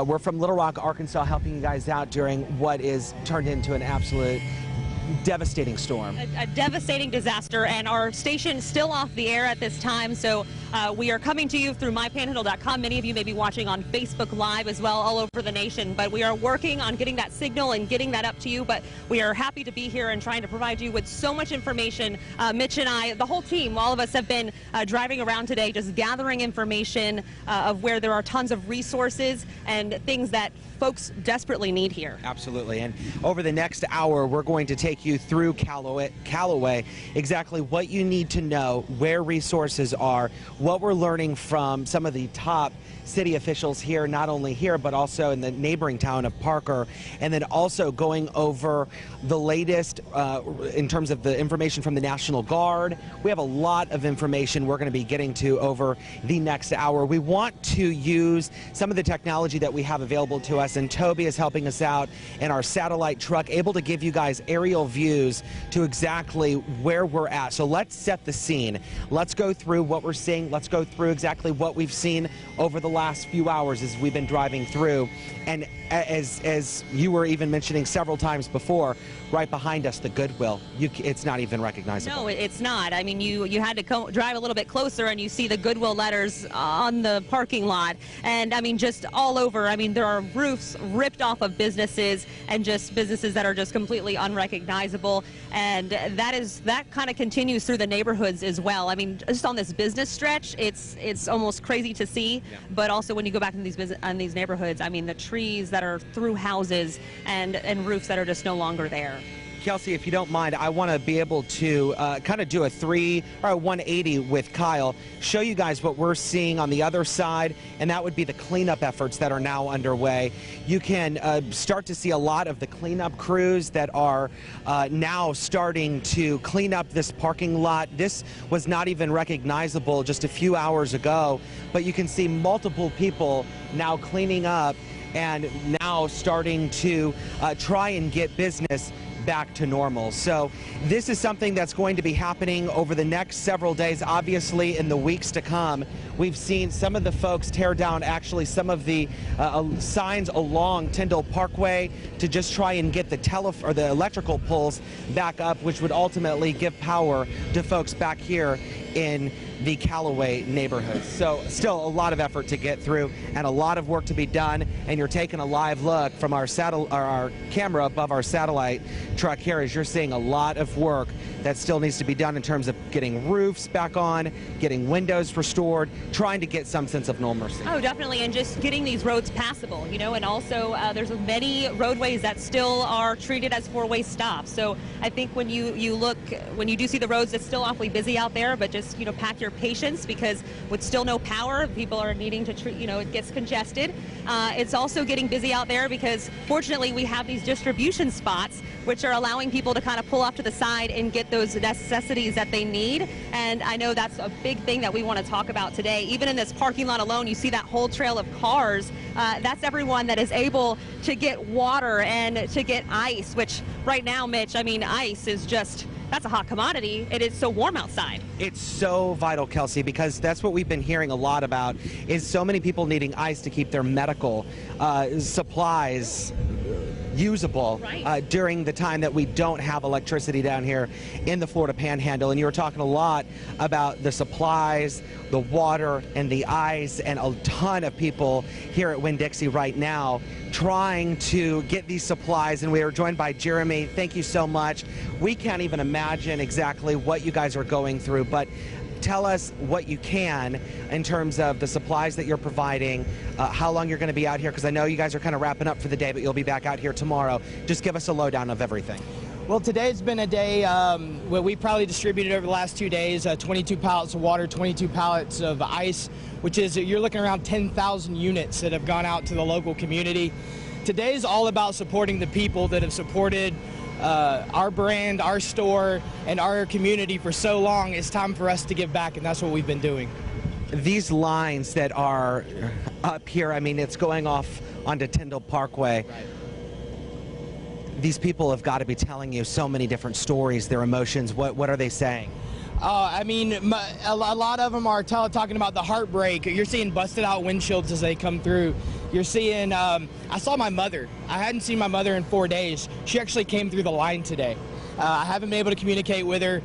We're from Little Rock, Arkansas, helping you guys out during what is turned into an absolute devastating storm. A devastating disaster, and our station still off the air at this time, so we are coming to you through mypanhandle.com. Many of you may be watching on Facebook Live as well, all over the nation, but we are working on getting that signal and getting that up to you. But we are happy to be here and trying to provide you with so much information. Mitch and I, the whole team, all of us have been driving around today just gathering information of where there are tons of resources and things that folks desperately need here. Absolutely. And over the next hour, we're going to take you through Callaway, exactly what you need to know, where resources are, what we're learning from some of the top city officials here, not only here, but also in the neighboring town of Parker, and then also going over the latest in terms of the information from the National Guard. We have a lot of information we're going to be getting to over the next hour. We want to use some of the technology that we have available to us, and Toby is helping us out in our satellite truck, able to give you guys aerial views to exactly where we're at. So let's set the scene. Let's go through what we're seeing. Let's go through exactly what we've seen over the last few hours as we've been driving through. And as you were even mentioning several times before, right behind us, the Goodwill, it's not even recognizable. No, it's not. I mean, you had to drive a little bit closer and you see the Goodwill letters on the parking lot. And I mean, just all over. I mean, there are roofs ripped off of businesses, and just businesses that are just completely unrecognizable. And that kind of continues through the neighborhoods as well. I mean, just on this business stretch, it's almost crazy to see. Yeah. But also when you go back in these neighborhoods, I mean, the trees that are through houses and roofs that are just no longer there. Kelsey, if you don't mind, I want to be able to kind of do a 180 with Kyle, show you guys what we're seeing on the other side, and that would be the cleanup efforts that are now underway. You can start to see a lot of the cleanup crews that are now starting to clean up this parking lot. This was not even recognizable just a few hours ago, but you can see multiple people now cleaning up and now starting to try and get business back to normal. So this is something that's going to be happening over the next several days. Obviously, in the weeks to come, we've seen some of the folks tear down actually some of the signs along Tyndall Parkway to just try and get the electrical poles back up, which would ultimately give power to folks back here in the Callaway neighborhood. So still a lot of effort to get through and a lot of work to be done, and you're taking a live look from our camera above our satellite truck here as you're seeing a lot of work that still needs to be done in terms of getting roofs back on, getting windows restored, trying to get some sense of normalcy. Oh, definitely, and just getting these roads passable, you know, and also there's many roadways that still are treated as four-way stops. So I think when you do see the roads, it's still awfully busy out there, but just, you know, pack your patience, because with still no power, people are needing to treat, you know, it gets congested. It's also getting busy out there because fortunately we have these distribution spots which are allowing people to kind of pull off to the side and get those necessities that they need. And I know that's a big thing that we want to talk about today. Even in this parking lot alone, you see that whole trail of cars. That's everyone that is able to get water and to get ice, which right now, Mitch, I mean, ice is just, that's a hot commodity. It is so warm outside. It's so vital, Kelsey, because that's what we've been hearing a lot about, is so many people needing ice to keep their medical supplies usable during the time that we don't have electricity down here in the Florida Panhandle. And you were talking a lot about the supplies, the water, and the ice, and a ton of people here at Winn-Dixie right now trying to get these supplies. And we are joined by Jeremy. Thank you so much. We can't even imagine exactly what you guys are going through, but tell us what you can in terms of the supplies that you're providing, how long you're going to be out here, because I know you guys are kind of wrapping up for the day, but you'll be back out here tomorrow. Just give us a lowdown of everything. Well, today's been a day where we probably distributed over the last 2 days 22 pallets of water, 22 pallets of ice, which is, you're looking around 10,000 units that have gone out to the local community. Today's all about supporting the people that have supported our brand, our store, and our community for so long. It's time for us to give back, and that's what we've been doing. These lines that are up here, I mean, it's going off onto Tyndall Parkway. Right. These people have got to be telling you so many different stories, their emotions. What are they saying? I mean, a lot of them are talking about the heartbreak. You're seeing busted out windshields as they come through. You're seeing, I saw my mother. I hadn't seen my mother in 4 days. She actually came through the line today. I haven't been able to communicate with her.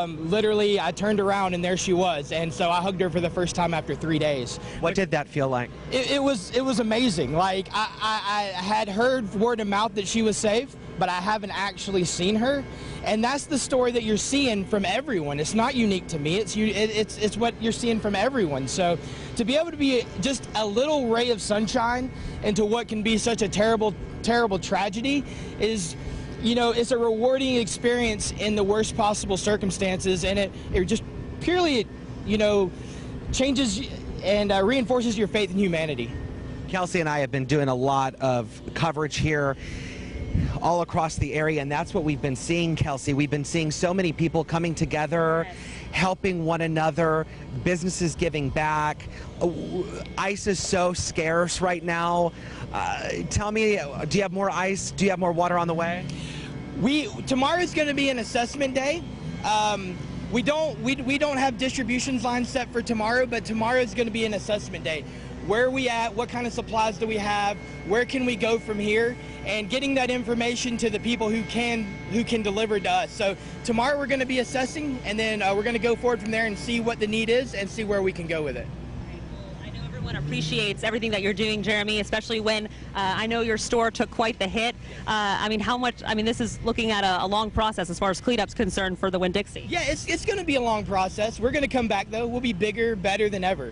Literally, I turned around and there she was, and so I hugged her for the first time after 3 days. What did that feel like? It was amazing. Like, I had heard word of mouth that she was safe, but I haven't actually seen her, and that's the story that you're seeing from everyone. It's not unique to me. It's what you're seeing from everyone. So to be able to be just a little ray of sunshine into what can be such a terrible, terrible tragedy is, you know, it's a rewarding experience in the worst possible circumstances, and it just purely, you know, changes and reinforces your faith in humanity. Kelsey and I have been doing a lot of coverage here all across the area, and that's what we've been seeing, Kelsey. We've been seeing so many people coming together, helping one another, businesses giving back. Ice is so scarce right now. Tell me, do you have more ice? Do you have more water on the way? Tomorrow is going to be an assessment day. We don't have distributions lines set for tomorrow, but tomorrow is going to be an assessment day. Where are we at? What kind of supplies do we have? Where can we go from here? And getting that information to the people who can deliver to us. So tomorrow we're going to be assessing, and then we're going to go forward from there and see what the need is and see where we can go with it. I know everyone appreciates everything that you're doing, Jeremy, especially when I know your store took quite the hit. I mean, how much? I mean, this is looking at a long process as far as cleanup's concerned for the Winn-Dixie. Yeah, it's going to be a long process. We're going to come back though. We'll be bigger, better than ever.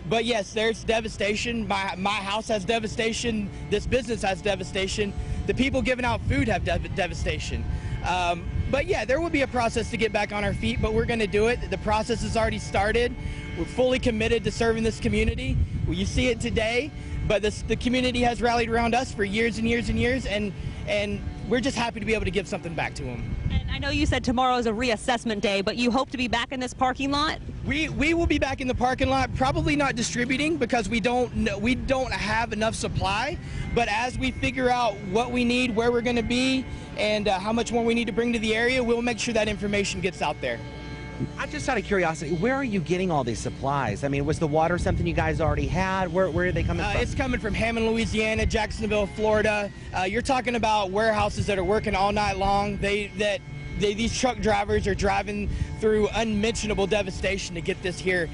But yes, there's devastation. My house has devastation. This business has devastation. The people giving out food have devastation. But yeah, there will be a process to get back on our feet, but we're going to do it. The process has already started. We're fully committed to serving this community. Well, you see it today, but the community has rallied around us for years and years and years, and we're just happy to be able to give something back to them. And I know you said tomorrow is a reassessment day, but you hope to be back in this parking lot? We will be back in the parking lot, probably not distributing because we don't have enough supply. But as we figure out what we need, where we're going to be, and how much more we need to bring to the area, we'll make sure that information gets out there. I'm just out of curiosity, where are you getting all these supplies? I mean, was the water something you guys already had? Where are they coming from? It's coming from Hammond, Louisiana, Jacksonville, Florida. You're talking about warehouses that are working all night long. These truck drivers are driving through unmentionable devastation to get this here.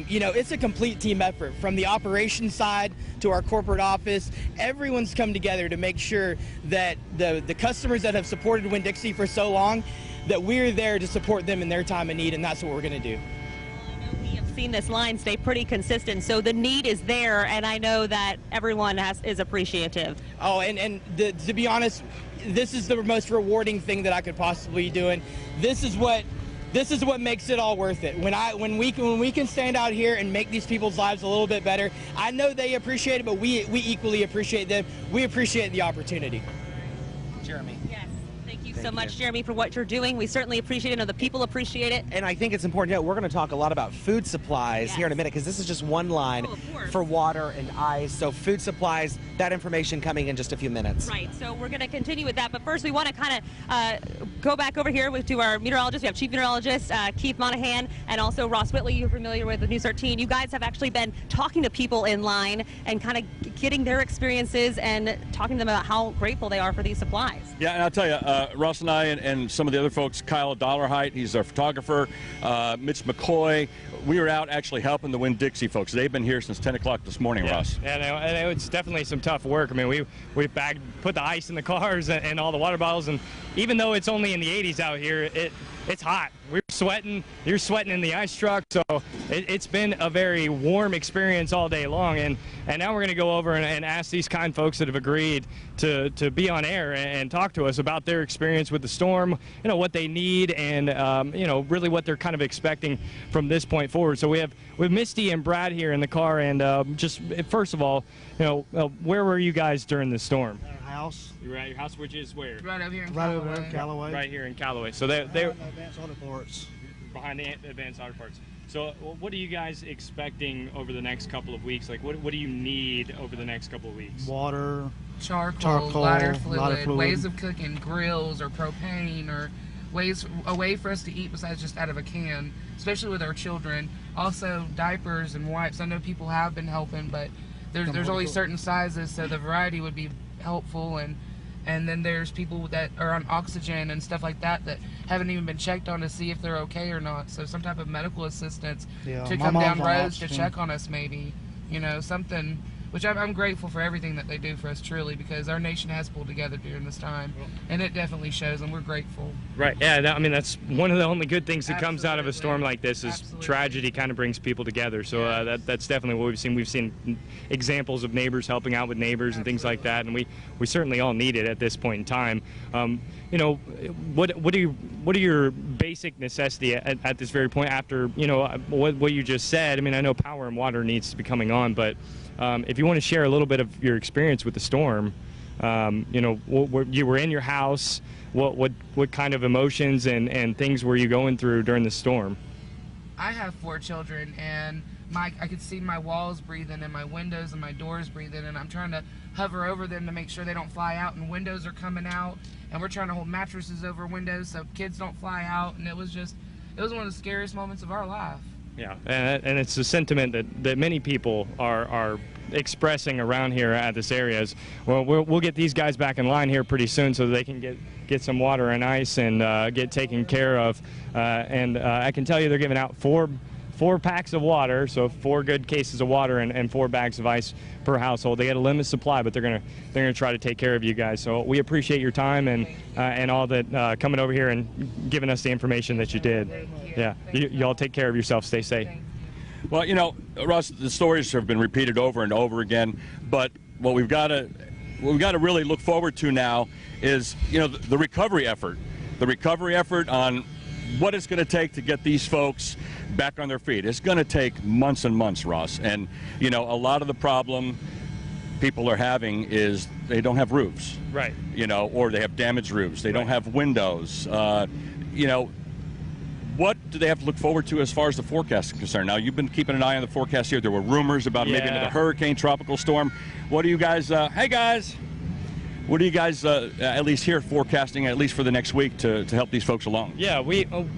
You know, it's a complete team effort from the operations side to our corporate office. Everyone's come together to make sure that the customers that have supported Winn-Dixie for so long, that we're there to support them in their time of need, and that's what we're going to do. Well, I know we have seen this line stay pretty consistent, so the need is there, and I know that everyone is appreciative. Oh, and to be honest, this is the most rewarding thing that I could possibly be doing. This is what makes it all worth it. When we can stand out here and make these people's lives a little bit better, I know they appreciate it, but we equally appreciate them. We appreciate the opportunity. Jeremy. Yes. Thank you so much, Jeremy, for what you're doing. We certainly appreciate it. I know the people appreciate it. And I think it's important, we're going to talk a lot about food supplies here in a minute, because this is just one line for water and ice. So food supplies, that information coming in just a few minutes. Right, so we're going to continue with that. But first, we want to kind of go back over here to our meteorologist. We have Chief Meteorologist Keith Monahan and also Ross Whitley, you're familiar with News 13. You guys have actually been talking to people in line and kind of getting their experiences and talking to them about how grateful they are for these supplies. Yeah, and I'll tell you, Ross and I and some of the other folks, Kyle Dollarheight, he's our photographer, Mitch McCoy, we were out actually helping the Winn-Dixie folks. They've been here since 10 o'clock this morning, Ross. Yeah, and it's definitely some tough work. I mean, we put the ice in the cars and all the water bottles, and even though it's only in the 80s out here, it's hot. We're sweating. You're sweating in the ice truck, so it's been a very warm experience all day long. And now we're going to go over and ask these kind folks that have agreed to be on air and talk to us about their experience with the storm, you know, what they need, and you know, really what they're kind of expecting from this point forward. So we have Misty and Brad here in the car, and just first of all, you know, where were you guys during the storm? House. You were at your house, which is where? Right over here in Callaway. Right over in Callaway. Right here in Callaway. So they're Advanced Auto Parts. Behind the Advanced Auto Parts. So what are you guys expecting over the next couple of weeks? Like, what do you need over the next couple of weeks? Water. Charcoal, lighter fluid, ways of cooking, grills or propane, or a way for us to eat besides just out of a can, especially with our children. Also diapers and wipes. I know people have been helping, but there's only certain sizes, so the variety would be helpful. And then there's people that are on oxygen and stuff like that that haven't even been checked on to see if they're okay or not. So some type of medical assistance to come down roads to check on us, maybe, you know, something. Which I'm grateful for everything that they do for us, truly, because our nation has pulled together during this time, and it definitely shows, and we're grateful. Right, yeah, I mean, that's one of the only good things that comes out of a storm like this is tragedy kind of brings people together. So that's definitely what we've seen. We've seen examples of neighbors helping out with neighbors and things like that, and we certainly all need it at this point in time. You know, what are your basic necessity at this very point after, you know, what you just said? I mean, I know power and water needs to be coming on, but if you want to share a little bit of your experience with the storm, you know, you were in your house, what kind of emotions and things were you going through during the storm? I have 4 children, and I could see my walls breathing and my windows and my doors breathing, and I'm trying to hover over them to make sure they don't fly out, and windows are coming out, and we're trying to hold mattresses over windows so kids don't fly out, and it was one of the scariest moments of our life. Yeah, and it's a sentiment that many people are expressing around here at this area. Is, well, we'll get these guys back in line here pretty soon so they can get some water and ice and get taken care of. And I can tell you they're giving out four packs of water, so 4 good cases of water and 4 bags of ice per household. They get a limited supply, but they're gonna try to take care of you guys. So we appreciate your time and all that coming over here and giving us the information that you did. Yeah, y'all take care of yourself. Stay safe. Well, you know, Russ, the stories have been repeated over and over again, but what we've got to really look forward to now is, you know, the recovery effort on what it's going to take to get these folks back on their feet. It's going to take months and months, Ross. And, you know, a lot of the problem people are having is they don't have roofs. Right. You know, or they have damaged roofs. They don't have windows. You know, what do they have to look forward to as far as the forecast is concerned? Now, you've been keeping an eye on the forecast here. There were rumors about maybe another hurricane, tropical storm. What do you guys, hey guys, what do you guys at least here forecasting, at least for the next week, to help these folks along? Yeah,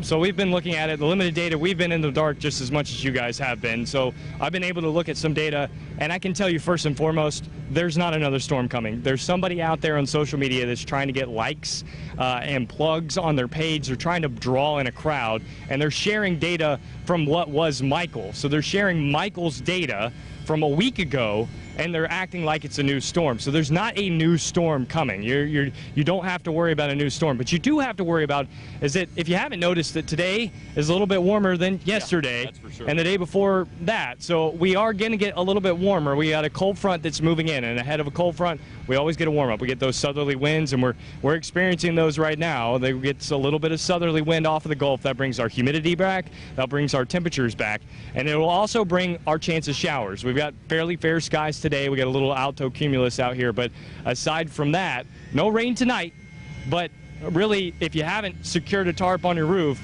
so we've been looking at it. The limited data, we've been in the dark just as much as you guys have been. So I've been able to look at some data, and I can tell you first and foremost, there's not another storm coming. There's somebody out there on social media that's trying to get likes and plugs on their page. They're trying to draw in a crowd, and they're sharing data from what was Michael. So they're sharing Michael's data from a week ago, and they're acting like it's a new storm. So there's not a new storm coming. You don't have to worry about a new storm. But you do have to worry about is that if you haven't noticed that today is a little bit warmer than yesterday, that's for sure, and the day before that. So we are going to get a little bit warmer. We got a cold front that's moving in, and ahead of a cold front, we always get a warm up. We get those southerly winds, and we're experiencing those right now. They get a little bit of southerly wind off of the Gulf. That brings our humidity back. That brings our temperatures back, and it will also bring our chance of showers. We've got fairly fair skies today. We got a little alto cumulus out here, but aside from that, no rain tonight. But really, if you haven't secured a tarp on your roof,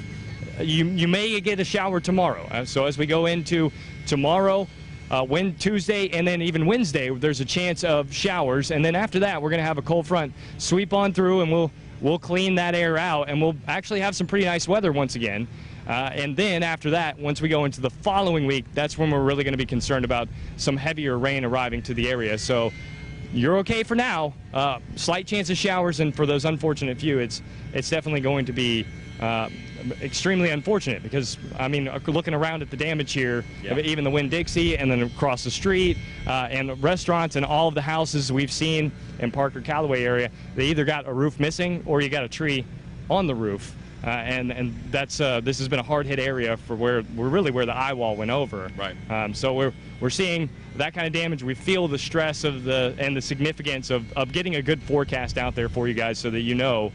you may get a shower tomorrow. So as we go into tomorrow, Tuesday, and then even Wednesday, there's a chance of showers. And then after that, we're going to have a cold front sweep on through, and we'll clean that air out, and we'll actually have some pretty nice weather once again. And then after that, once we go into the following week, that's when we're really going to be concerned about some heavier rain arriving to the area. So you're okay for now. Slight chance of showers, and for those unfortunate few, it's definitely going to be extremely unfortunate because, I mean, looking around at the damage here, even the Winn-Dixie and then across the street and the restaurants and all of the houses we've seen in Parker Callaway area, they either got a roof missing or you got a tree on the roof. And that's this has been a hard hit area for where the eye wall went over. Right. So we're seeing that kind of damage. We feel the stress of and the significance of getting a good forecast out there for you guys so that you know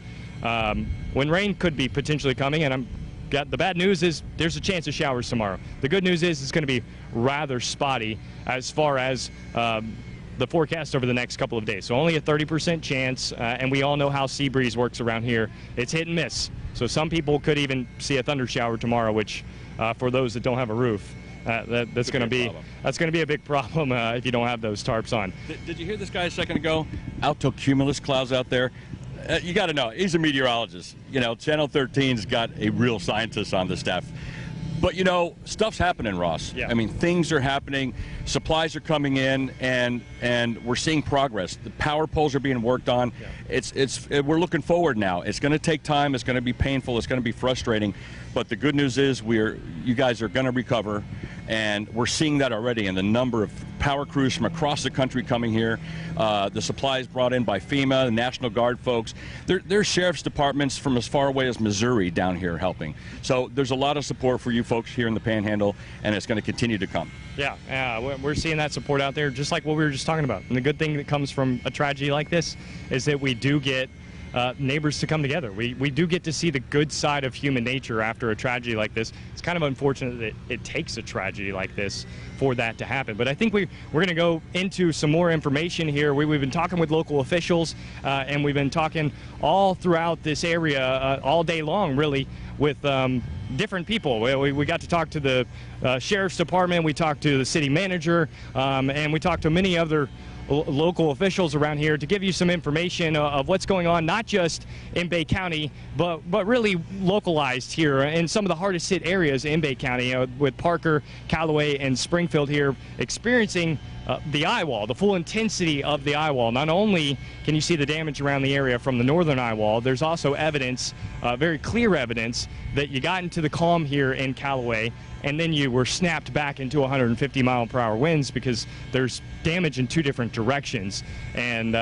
when rain could be potentially coming. And the bad news is there's a chance of showers tomorrow. The good news is it's going to be rather spotty as far as the forecast over the next couple of days. So only a 30% chance, and we all know how sea breeze works around here. It's hit and miss. So some people could even see a thunder shower tomorrow, which for those that don't have a roof, that's going to be a big problem if you don't have those tarps on. Did you hear this guy a second ago? Alto cumulus clouds out there. You got to know, he's a meteorologist. You know, Channel 13's got a real scientist on the staff. But you know, stuff's happening, Ross. Yeah. I mean, things are happening, supplies are coming in, and we're seeing progress. The power poles are being worked on. Yeah. We're looking forward now. It's going to take time. It's going to be painful. It's going to be frustrating. But the good news is you guys are going to recover, and we're seeing that already in the number of power crews from across the country coming here. The supplies brought in by FEMA, the National Guard folks. There's sheriff's departments from as far away as Missouri down here helping. So there's a lot of support for you folks here in the Panhandle, and it's going to continue to come. Yeah, we're seeing that support out there, just like what we were just talking about. And the good thing that comes from a tragedy like this is that we do get neighbors to come together. We do get to see the good side of human nature after a tragedy like this. It's kind of unfortunate that it takes a tragedy like this for that to happen. But I think we're going to go into some more information here. We've been talking with local officials, and we've been talking all throughout this area all day long, really, with different people. We got to talk to the sheriff's department, we talked to the city manager, and we talked to many other local officials around here to give you some information of what's going on, not just in Bay County, but really localized here in some of the hardest hit areas in Bay County, with Parker, Callaway, and Springfield here experiencing the eye wall, the full intensity of the eye wall. Not only can you see the damage around the area from the northern eye wall, there's also evidence, very clear evidence, that you got into the calm here in Callaway, and then you were snapped back into 150-mile-per-hour winds because there's damage in two different directions. And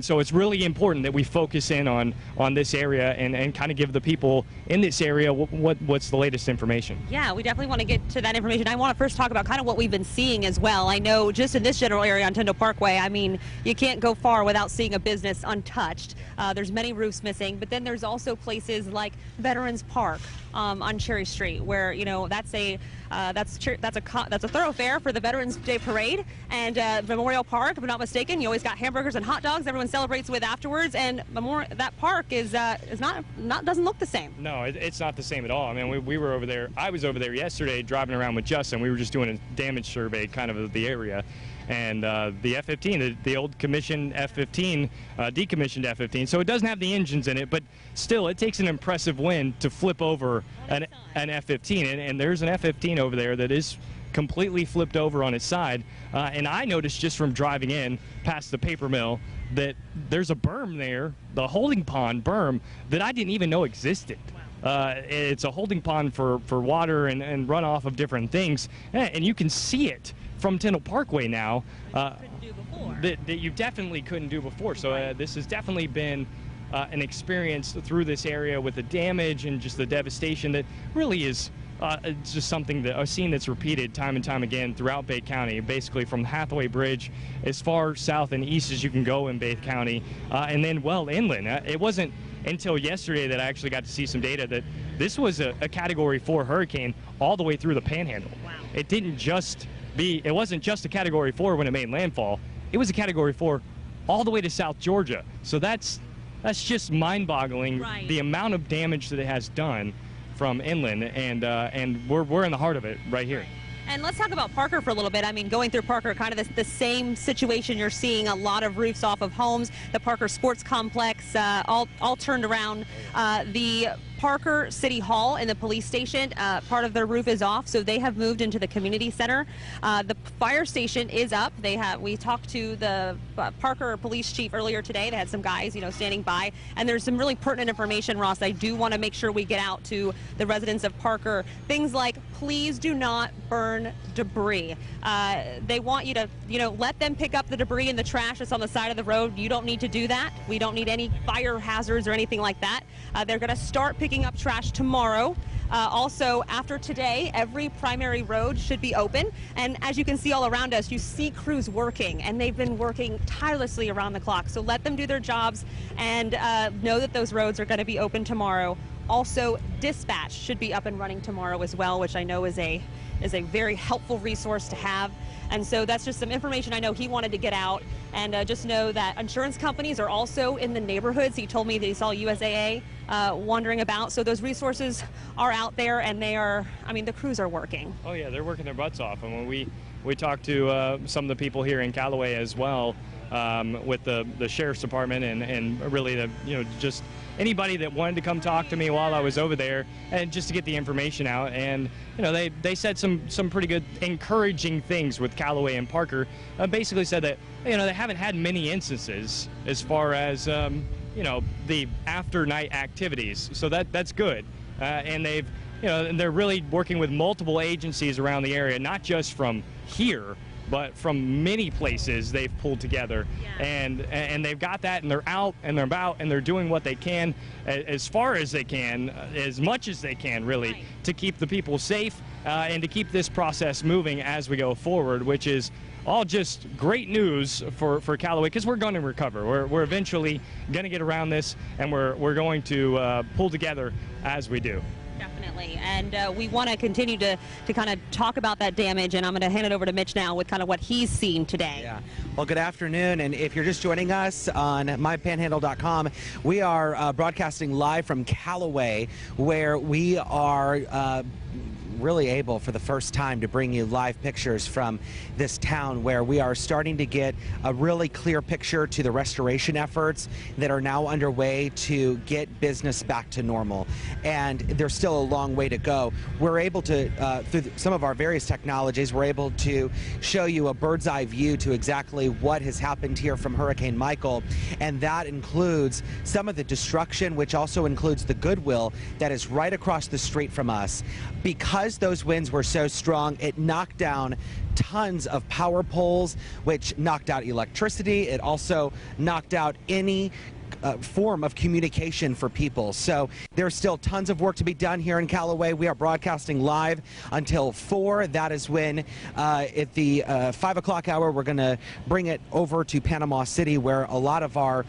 so it's really important that we focus in on this area and kind of give the people in this area what's the latest information. Yeah, we definitely want to get to that information. I want to first talk about kind of what we've been seeing as well. I know just in this general area on Tyndall Parkway, I mean, you can't go far without seeing a business untouched. There's many roofs missing, but then there's also places like Veterans Park on Cherry Street, where, you know, that's a thoroughfare for the Veterans Day Parade, and Memorial Park, if I'm not mistaken, you always got hamburgers and hot dogs everyone celebrates with afterwards, and that park doesn't look the same. No, it's not the same at all. I mean, we were over there. I was over there yesterday driving around with Justin. We were just doing a damage survey kind of the area. And the F-15, the old commissioned F-15, decommissioned F-15, so it doesn't have the engines in it, but still, it takes an impressive wind to flip over an F-15, and there's an F-15 over there that is completely flipped over on its side, and I noticed just from driving in past the paper mill that there's a berm there, the holding pond berm, that I didn't even know existed. It's a holding pond for water and runoff of different things, and you can see it from Tyndall Parkway now that you definitely couldn't do before. So this has definitely been an experience through this area with the damage and just the devastation that really is just something that a scene that's repeated time and time again throughout Bay County, basically from Hathaway Bridge as far south and east as you can go in Bay County, and then well inland. It wasn't until yesterday that I actually got to see some data that this was a Category 4 hurricane all the way through the Panhandle. Wow. It wasn't just a Category 4 when it made landfall. It was a Category 4 all the way to South Georgia. So that's just mind-boggling, right, the amount of damage that it has done from inland, and we're in the heart of it right here. And let's talk about Parker for a little bit. I mean, going through Parker, kind of the same situation. You're seeing a lot of roofs off of homes. The Parker Sports Complex, all turned around. The Parker City Hall and the police station, part of their roof is off, so they have moved into the community center. The fire station is up. We talked to the Parker police chief earlier today. They had some guys, standing by, and there's some really pertinent information, Ross. I do want to make sure we get out to the residents of Parker. Things like, please do not burn debris. They want you to, let them pick up the debris and the trash that's on the side of the road. You don't need to do that. We don't need any fire hazards or anything like that. They're going to start picking up trash tomorrow. Also, after today, every primary road should be open. And as you can see all around us, you see crews working, and they've been working tirelessly around the clock. So let them do their jobs and know that those roads are going to be open tomorrow. Also, dispatch should be up and running tomorrow as well, which I know is a very helpful resource to have. And so that's just some information I know he wanted to get out. And just know that insurance companies are also in the neighborhoods. He told me that he saw USAA wandering about. So those resources are out there, and the crews are working. Oh yeah, they're working their butts off. And when we talked to some of the people here in Callaway as well, with the sheriff's department and really just anybody that wanted to come talk to me while I was over there, and just to get the information out. And you know, they said some pretty good encouraging things with Callaway and Parker. Basically said that, you know, they haven't had many instances as far as you know, the after night activities, so that's good. And they've, you know, and they're really working with multiple agencies around the area, not just from here, but from many places they've pulled together. Yeah. And they've got that, and they're out and they're about, and they're doing what they can, as far as they can, as much as they can, really, right, to keep the people safe and to keep this process moving as we go forward, which is all just great news for Callaway, because we're going to recover. We're eventually going to get around this, and we're going to pull together as we do. Definitely, and we want to continue to kind of talk about that damage, and I'm going to hand it over to Mitch now with kind of what he's seen today. Yeah. Well, good afternoon, and if you're just joining us on mypanhandle.com, we are broadcasting live from Callaway, where we are really able for the first time to bring you live pictures from this town, where we are starting to get a really clear picture to the restoration efforts that are now underway to get business back to normal. And there's still a long way to go. We're able to, through some of our various technologies, we're able to show you a bird's eye view to exactly what has happened here from Hurricane Michael. And that includes some of the destruction, which also includes the goodwill that is right across the street from us. Because those winds were so strong, it knocked down tons of power poles, which knocked out electricity. It also knocked out any form of communication for people. So there's still tons of work to be done here in Callaway. We are broadcasting live until 4. That is when at the 5 o'clock hour, we're going to bring it over to Panama City, where a lot of our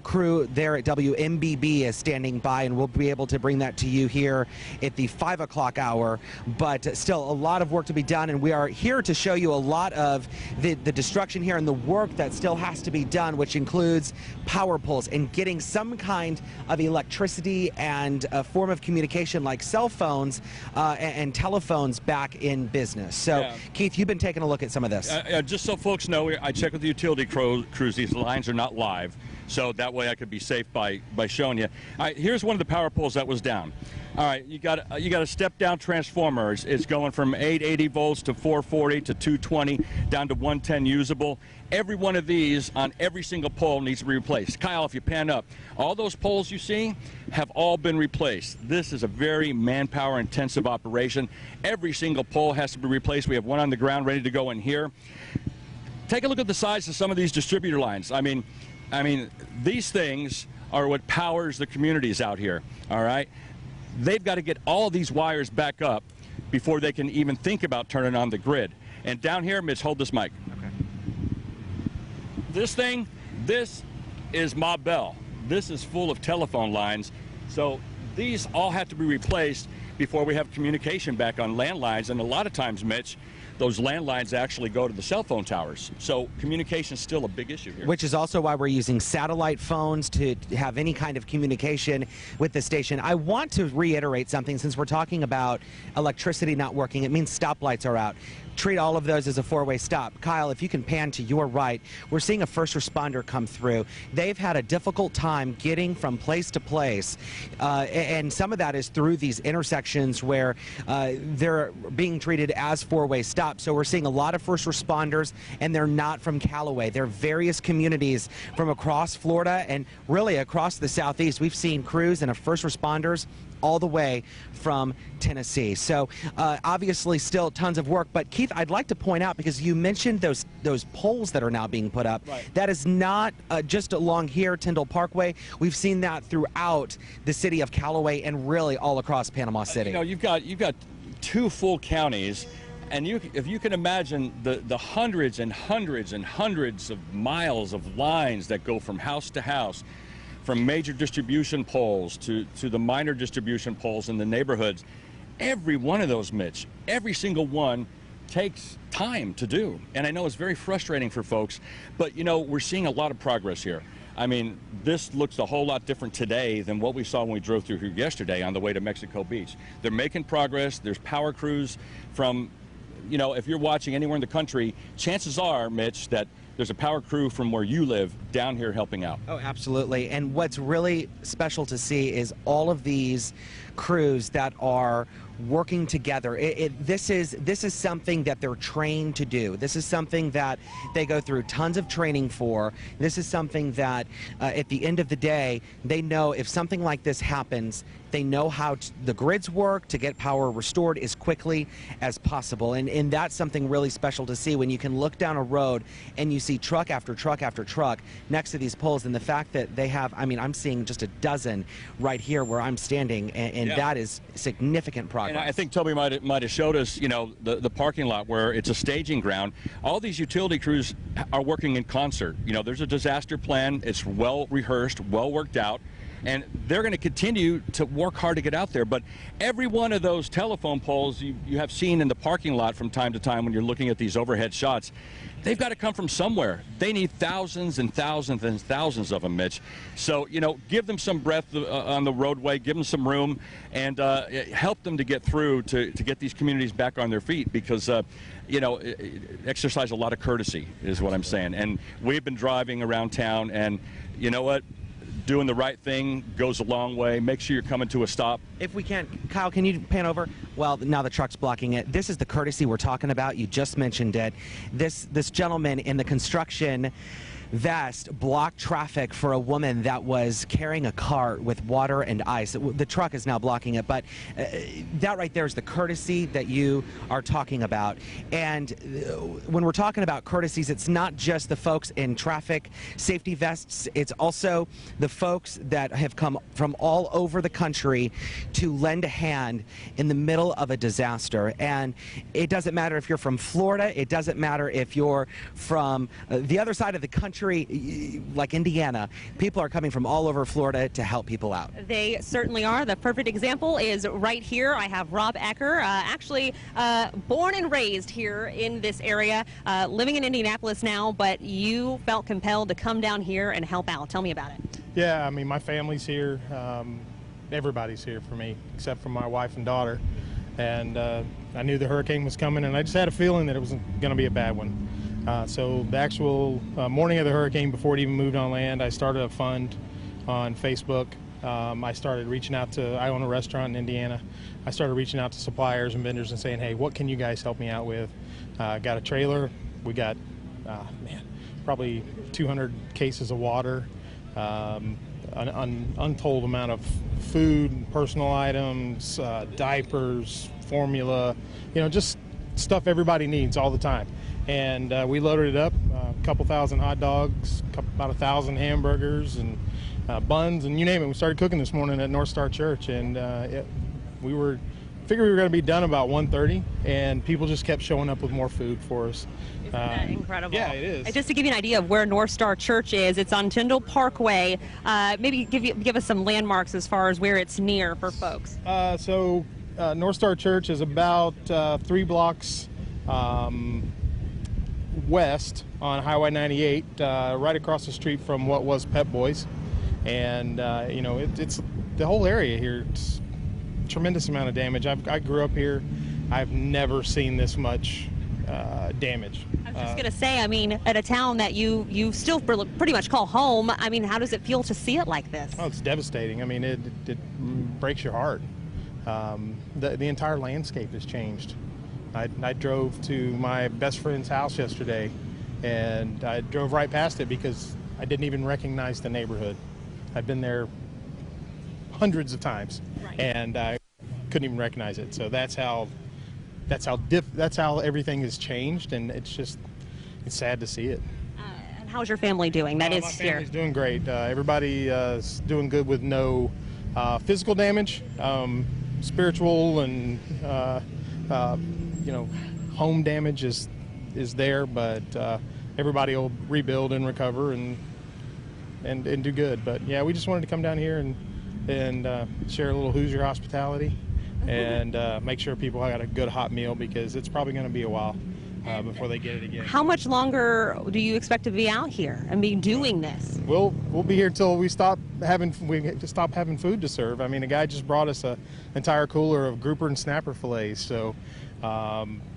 crew there at WMBB is standing by, and we'll be able to bring that to you here at the 5 o'clock hour. But still a lot of work to be done, and we are here to show you a lot of the destruction here and the work that still has to be done, which includes power poles and getting some kind of electricity and a form of communication like cell phones and telephones back in business. So, yeah. Keith, you've been taking a look at some of this. Just so folks know, I checked with the utility crews. These lines are not live, so that way I could be safe by showing you. All right, here's one of the power poles that was down. All right, you got a step-down transformer. It's going from 880 volts to 440 to 220 down to 110 usable. Every one of these on every single pole needs to be replaced. Kyle, if you pan up, all those poles you see have all been replaced. This is a very manpower-intensive operation. Every single pole has to be replaced. We have one on the ground ready to go in here. Take a look at the size of some of these distributor lines. I mean, these things are what powers the communities out here. All right. They've got to get all of these wires back up before they can even think about turning on the grid. And down here, Mitch, hold this mic. Okay. This is Ma Bell. This is full of telephone lines. So these all have to be replaced before we have communication back on landlines. And a lot of times, Mitch, those landlines actually go to the cell phone towers. So communication is still a big issue here. Which is also why we're using satellite phones to have any kind of communication with the station. I want to reiterate something, since we're talking about electricity not working. It means stoplights are out. Treat all of those as a four-way stop. Kyle, if you can pan to your right, we're seeing a first responder come through. They've had a difficult time getting from place to place, and some of that is through these intersections where they're being treated as four-way stops. So we're seeing a lot of first responders, and they're not from Callaway. They're various communities from across Florida and really across the Southeast. We've seen crews and first responders all the way from Tennessee. So obviously still tons of work. But Keith, I'd like to point out, because you mentioned those poles that are now being put up. Right. That is not just along here, Tyndall Parkway. We've seen that throughout the city of Callaway and really all across Panama City. You know, you've got 2 full counties. And if you can imagine the hundreds and hundreds and hundreds of miles of lines that go from house to house, from major distribution poles to the minor distribution poles in the neighborhoods, every one of those, Mitch, every single one takes time to do. And I know it's very frustrating for folks, but you know, we're seeing a lot of progress here. I mean, this looks a whole lot different today than what we saw when we drove through here yesterday on the way to Mexico Beach. They're making progress. There's power crews from, you know, if you're watching anywhere in the country, chances are, Mitch, that there's a power crew from where you live down here helping out. Oh, absolutely. And what's really special to see is all of these crews that are working together. This is something that they're trained to do. This is something that they go through tons of training for. This is something that at the end of the day, they know if something like this happens, they know how the grids work to get power restored as quickly as possible. And that's something really special to see when you can look down a road and you see truck after truck after truck next to these poles. And the fact that they have, I mean, I'm seeing just a dozen right here where I'm standing, and Yeah. that is significant progress. And I think Toby might have showed us, you know, the parking lot where it's a staging ground. All these utility crews are working in concert. You know, there's a disaster plan. It's well rehearsed, well worked out. And they're going to continue to work hard to get out there. But every one of those telephone poles you have seen in the parking lot from time to time when you're looking at these overhead shots, they've got to come from somewhere. They need thousands and thousands and thousands of them, Mitch. So, you know, give them some breath on the roadway, give them some room, and help them to get through to get these communities back on their feet, because, you know, exercise a lot of courtesy is what I'm saying. And we've been driving around town, and you know what? Doing the right thing goes a long way. Make sure you're coming to a stop. If we can, Kyle, can you pan over? Well, now the truck's blocking it. This is the courtesy we're talking about. You just mentioned it. This gentleman in the construction vest blocked traffic for a woman that was carrying a cart with water and ice. The truck is now blocking it, but that right there is the courtesy that you are talking about. And when we're talking about courtesies, it's not just the folks in traffic safety vests, it's also the folks that have come from all over the country to lend a hand in the middle of a disaster. And it doesn't matter if you're from Florida, it doesn't matter if you're from the other side of the country, like Indiana. People are coming from all over Florida to help people out. They certainly are. The perfect example is right here. I have Rob Ecker, actually born and raised here in this area, living in Indianapolis now, but you felt compelled to come down here and help out. Tell me about it. Yeah, I mean, my family's here. Everybody's here for me, except for my wife and daughter. And I knew the hurricane was coming, and I just had a feeling that it was going to be a bad one. So the actual morning of the hurricane, before it even moved on land, I started a fund on Facebook. I started reaching out to, I own a restaurant in Indiana. I started reaching out to suppliers and vendors and saying, hey, what can you guys help me out with? Got a trailer. We got, probably 200 cases of water, an untold amount of food, personal items, diapers, formula, you know, just stuff everybody needs all the time. And we loaded it up, a couple thousand hot dogs, about 1,000 hamburgers and buns, and you name it. We started cooking this morning at North Star Church, and we figured we were going to be done about 1:30, and people just kept showing up with more food for us. Isn't that incredible? Yeah, it is. And just to give you an idea of where North Star Church is, it's on Tyndall Parkway. Maybe give us some landmarks as far as where it's near for folks. So North Star Church is about 3 blocks west on Highway 98, right across the street from what was Pep Boys. And you know, it's the whole area here. It's a tremendous amount of damage. I grew up here. I've never seen this much damage. I was just going to say, I mean, at a town that you still pretty much call home, I mean, how does it feel to see it like this? Oh, it's devastating. I mean, it breaks your heart. The entire landscape has changed. I drove to my best friend's house yesterday, and I drove right past it because I didn't even recognize the neighborhood. I've been there hundreds of times, right, and I couldn't even recognize it. So that's how everything has changed, and it's sad to see it. And how's your family doing? That is my here. family's doing great. Everybody is doing good with no physical damage, spiritual and you know, home damage is there, but everybody will rebuild and recover and do good. But yeah, we just wanted to come down here and share a little Hoosier hospitality and make sure people got a good hot meal, because it's probably going to be a while before they get it again. How much longer do you expect to be out here and be doing this? We'll be here till we stop having food to serve. I mean, a guy just brought us an entire cooler of grouper and snapper fillets, so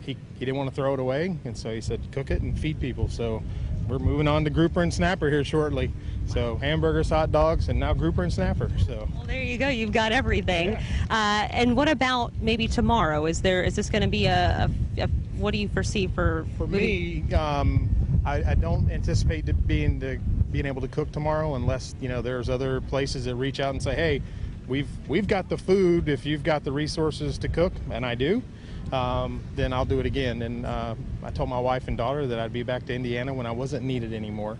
he didn't want to throw it away, and so he said cook it and feed people. So we're moving on to grouper and snapper here shortly. So hamburgers, hot dogs, and now grouper and snapper. So Well, there you go. You've got everything. Yeah. And what about maybe tomorrow? Is this going to be a what do you foresee for me, I don't anticipate being able to cook tomorrow unless there's other places that reach out and say, hey, we've got the food. If you've got the resources to cook, and I do, then I'll do it again. And I told my wife and daughter that I'd be back to Indiana when I wasn't needed anymore.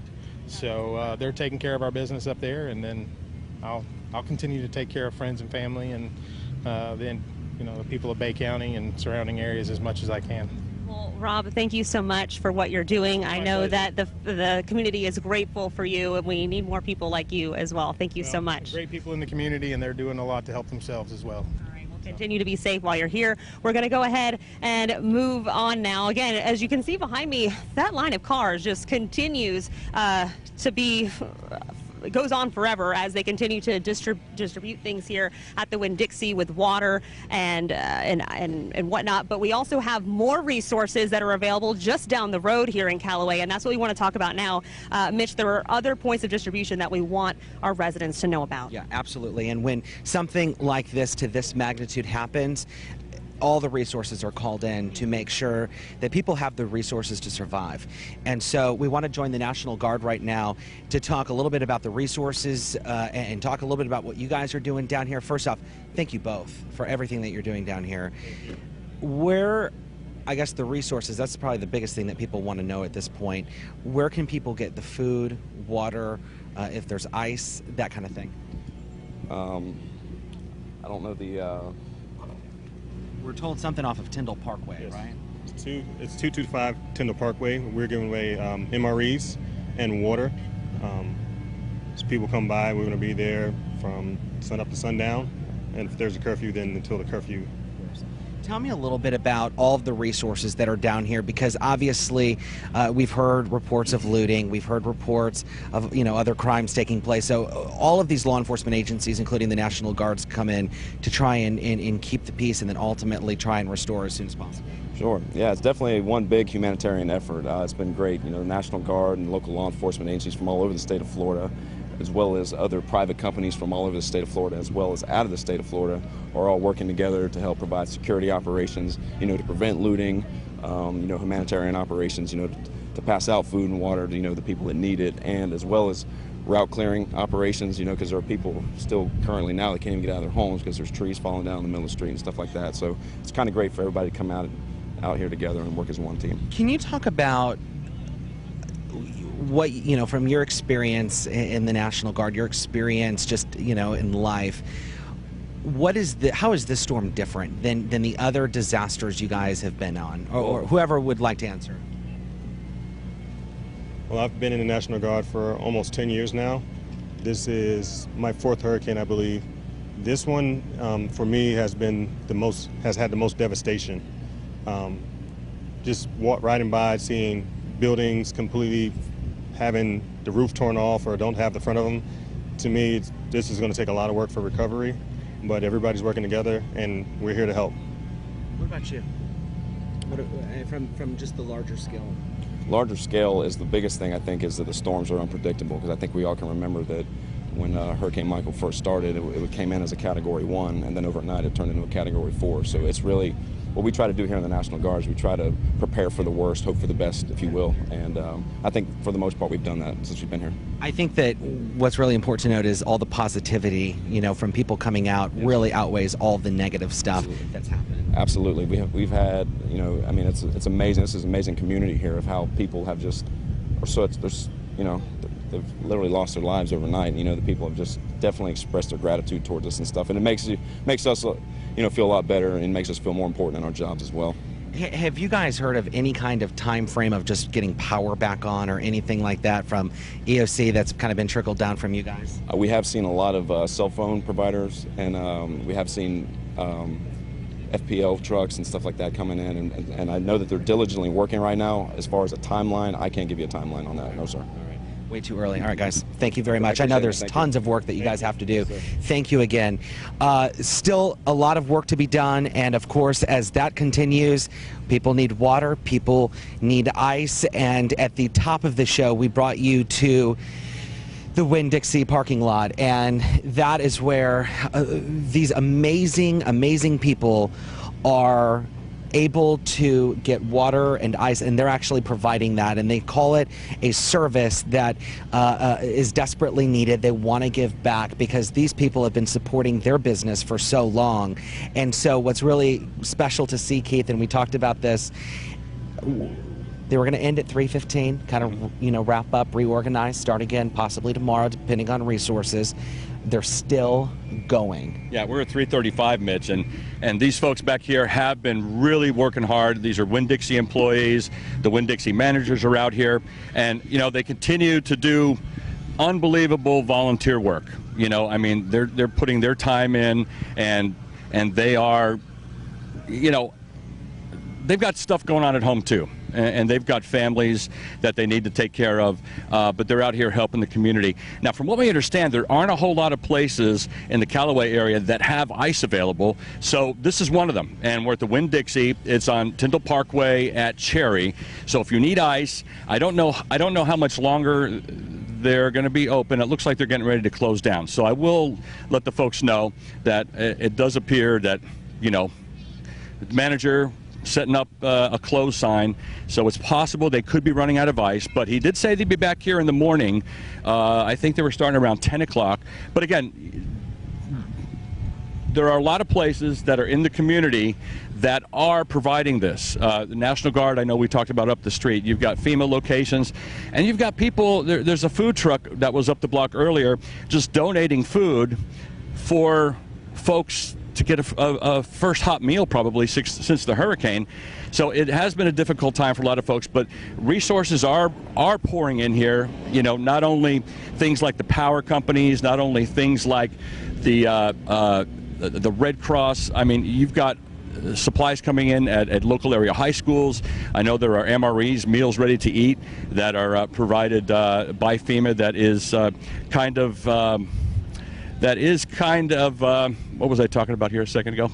So they're taking care of our business up there, and then I'll continue to take care of friends and family, and then the people of Bay County and surrounding areas as much as I can. Well, Rob, thank you so much for what you're doing. I know that the community is grateful for you, and we need more people like you as well. Thank you so much. Great people in the community, and they're doing a lot to help themselves as well. Continue to be safe while you're here. We're going to go ahead and move on now. Again, as you can see behind me, that line of cars just continues to be goes on forever as they continue to distribute things here at the Winn-Dixie with water and whatnot. But we also have more resources that are available just down the road here in Callaway, and that's what we want to talk about now. Mitch, there are other points of distribution that we want our residents to know about. Yeah, absolutely. And when something like this to this magnitude happens, all the resources are called in to make sure that people have the resources to survive. And so we want to join the National Guard right now to talk a little bit about the resources and talk a little bit about what you guys are doing down here. First off, thank you both for everything that you're doing down here. Where, I guess, the resources, that's probably the biggest thing that people want to know at this point. Where can people get the food, water, if there's ice, that kind of thing? I don't know the... We're told something off of Tyndall Parkway, yes. Right? It's 225 Tyndall Parkway. We're giving away MREs and water. As people come by, we're going to be there from sun up to sundown. And if there's a curfew, then until the curfew. Tell me a little bit about all of the resources that are down here, because obviously we've heard reports of looting, we've heard reports of other crimes taking place. So all of these law enforcement agencies, including the National Guards, come in to try and keep the peace and then ultimately try and restore as soon as possible. Sure. Yeah, it's definitely one big humanitarian effort. It's been great. The National Guard and local law enforcement agencies from all over the state of Florida, as well as other private companies from all over the state of Florida, as well as out of the state of Florida, are all working together to help provide security operations, to prevent looting, humanitarian operations, to pass out food and water to, the people that need it, and as well as route clearing operations, because there are people still currently now that can't even get out of their homes because there's trees falling down in the middle of the street and stuff like that. So it's kind of great for everybody to come out here together and work as one team. Can you talk about what, from your experience in the National Guard, your experience just, in life, how is this storm different than the other disasters you guys have been on, or whoever would like to answer? Well, I've been in the National Guard for almost 10 years now. This is my 4th hurricane, I believe. This one, for me, has had the most devastation. Just riding by, seeing buildings completely having the roof torn off or don't have the front of them. To me, this is going to take a lot of work for recovery, but everybody's working together, and we're here to help. What about you? From just the larger scale? Larger scale is the biggest thing, I think, is that the storms are unpredictable, because I think we all can remember that when Hurricane Michael first started, it came in as a Category 1, and then overnight it turned into a Category 4. So it's really what we try to do here in the National Guard is we try to prepare for the worst, hope for the best, if you will. And I think for the most part we've done that since we've been here. I think that what's really important to note is all the positivity, from people coming out really outweighs all the negative stuff that's happening. Absolutely. We've had, it's amazing. This is an amazing community here of how people have just, they've literally lost their lives overnight. The people have just definitely expressed their gratitude towards us and stuff, and it makes us, feel a lot better, and makes us feel more important in our jobs as well. Have you guys heard of any kind of time frame of just getting power back on or anything like that from EOC that's kind of been trickled down from you guys? We have seen a lot of cell phone providers, and we have seen FPL trucks and stuff like that coming in, and I know that they're diligently working right now. As far as a timeline, I can't give you a timeline on that. No, sir. Way too early. All right, guys. Thank you very much. I know there's tons of work that you guys have to do. Thank you again. Still a lot of work to be done, and of course, as that continues, people need water, people need ice, and at the top of the show, we brought you to the Winn-Dixie parking lot, and that is where these amazing people are able to get water and ice, and they're actually providing that, and they call it a service that is desperately needed. They want to give back because these people have been supporting their business for so long. And so what's really special to see, Keith, and we talked about this, they were going to end at 3:15, kind of, wrap up, reorganize, start again, possibly tomorrow, depending on resources. They're still going. Yeah, we're at 3:35, Mitch, and these folks back here have been really working hard. These are Winn-Dixie employees. The Winn-Dixie managers are out here, and, they continue to do unbelievable volunteer work. I mean, they're putting their time in, and they are, they've got stuff going on at home too, and they've got families that they need to take care of, but they're out here helping the community. Now, from what we understand, there aren't a whole lot of places in the Callaway area that have ice available, so this is one of them. And we're at the Winn-Dixie. It's on Tyndall Parkway at Cherry. So if you need ice, I don't know how much longer they're going to be open. It looks like they're getting ready to close down. So I will let the folks know that it does appear that, the manager setting up a close sign, so it's possible they could be running out of ice, but he did say they'd be back here in the morning. I think they were starting around 10 o'clock. But again, there are a lot of places that are in the community that are providing this. The National Guard, I know we talked about up the street. You've got FEMA locations, and you've got people, there's a food truck that was up the block earlier just donating food for folks to get a first hot meal probably since the hurricane. So it has been a difficult time for a lot of folks, but resources are pouring in here. Not only things like the power companies, not only things like the Red Cross. I mean, you've got supplies coming in at local area high schools. I know there are MREs, meals ready to eat, that are provided by FEMA. That is kind of what was I talking about here a second ago?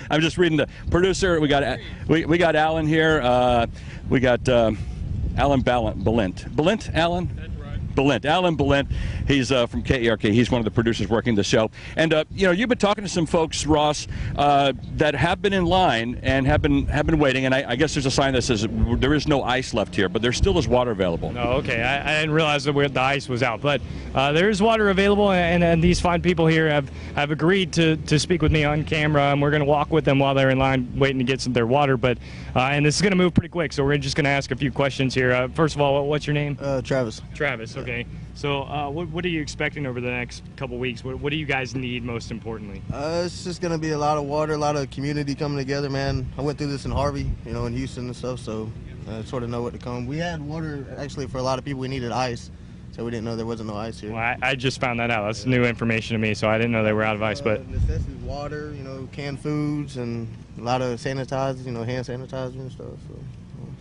I'm just reading the producer. We got Alan here. We got Alan Balint. Alan? That's right. Alan Balint. He's from KERK. He's one of the producers working the show. And you've been talking to some folks, Ross, that have been in line and have been waiting. And I guess there's a sign that says there is no ice left here, but there still is water available. No, okay. I didn't realize that the ice was out, but there is water available, and these fine people here have agreed to speak with me on camera, and we're going to walk with them while they're in line waiting to get their water. But and this is going to move pretty quick, so we're just going to ask a few questions here. First of all, what's your name? Travis. Travis. Okay. So what are you expecting over the next couple weeks? What do you guys need most importantly? It's just going to be a lot of water, a lot of community coming together, man. I went through this in Harvey, in Houston and stuff, so I sort of know what to come. We had water, actually, for a lot of people. We needed ice, so we didn't know there wasn't no ice here. Well, I just found that out. That's new information to me, so I didn't know they were out of ice. But necessities, water, canned foods, and a lot of sanitizers, hand sanitizer and stuff. So.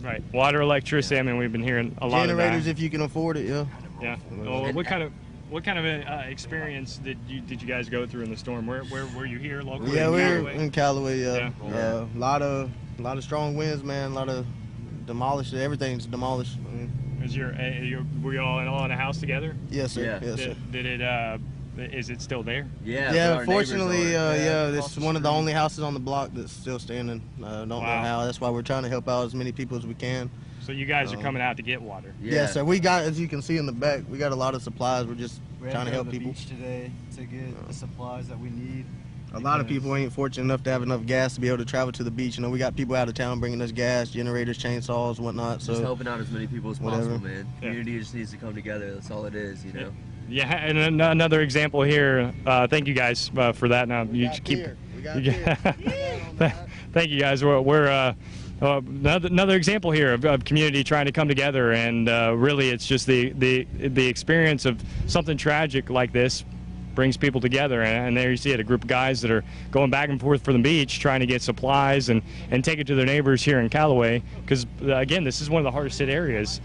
Right. Water, electricity. I mean, we've been hearing a lot of that. Generators, if you can afford it, yeah. Yeah. Well, what kind of experience did you guys go through in the storm? Where were you here locally? Yeah, we're in Callaway. Yeah. A lot of strong winds, man. A lot of demolished. Everything's demolished. I mean, were you all in a house together? Yes, sir. Yeah. Yes, sir. Did it? Is it still there? Yeah. Yeah. Fortunately, this is one of the only houses on the block that's still standing. Don't know how. That's why we're trying to help out as many people as we can. So you guys are coming out to get water? Yeah, sir. We got, as you can see in the back, we got a lot of supplies. We're just trying to help people. Beach today to get the supplies that we need. A lot of people ain't fortunate enough to have enough gas to be able to travel to the beach. We got people out of town bringing us gas, generators, chainsaws, whatnot. So just helping out as many people as possible, man. Community just needs to come together. That's all it is, Yeah, and another example here. Thank you guys for that. Now you keep. Thank you guys. We're another example here of community trying to come together, and really it's just the experience of something tragic like this brings people together, and there you see it, a group of guys that are going back and forth for the beach trying to get supplies and take it to their neighbors here in Callaway, because again, this is one of the hardest hit areas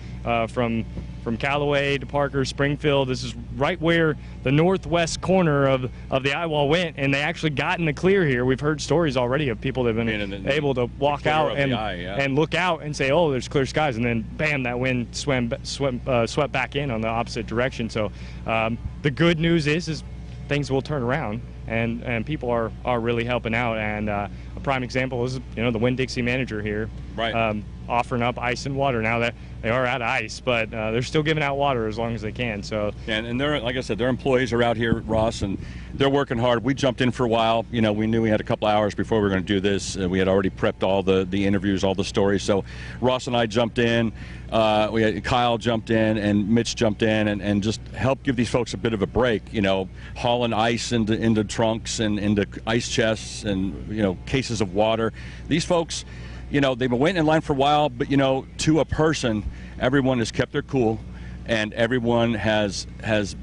from from Callaway to Parker, Springfield. This is right where the northwest corner of the eye wall went, and they actually got in the clear here. We've heard stories already of people that have been able to walk out and look out and say, oh, there's clear skies, and then bam, that wind swept back in on the opposite direction. So the good news is things will turn around, and people are really helping out. And a prime example is, you know, the Winn-Dixie manager here, right, offering up ice and water. Now that they are out of ice, but they're still giving out water as long as they can. So and they're, like I said, their employees are out here, Ross, and they're working hard. We jumped in for a while. You know, we knew we had a couple hours before we were going to do this. We had already prepped all the interviews, all the stories. So Ross and I jumped in. Kyle jumped in, and Mitch jumped in, and just helped give these folks a bit of a break. You know, hauling ice into trunks and into ice chests, and, you know, cases of water. These folks, you know, they've been waiting in line for a while, but, you know, to a person, everyone has kept their cool, and everyone has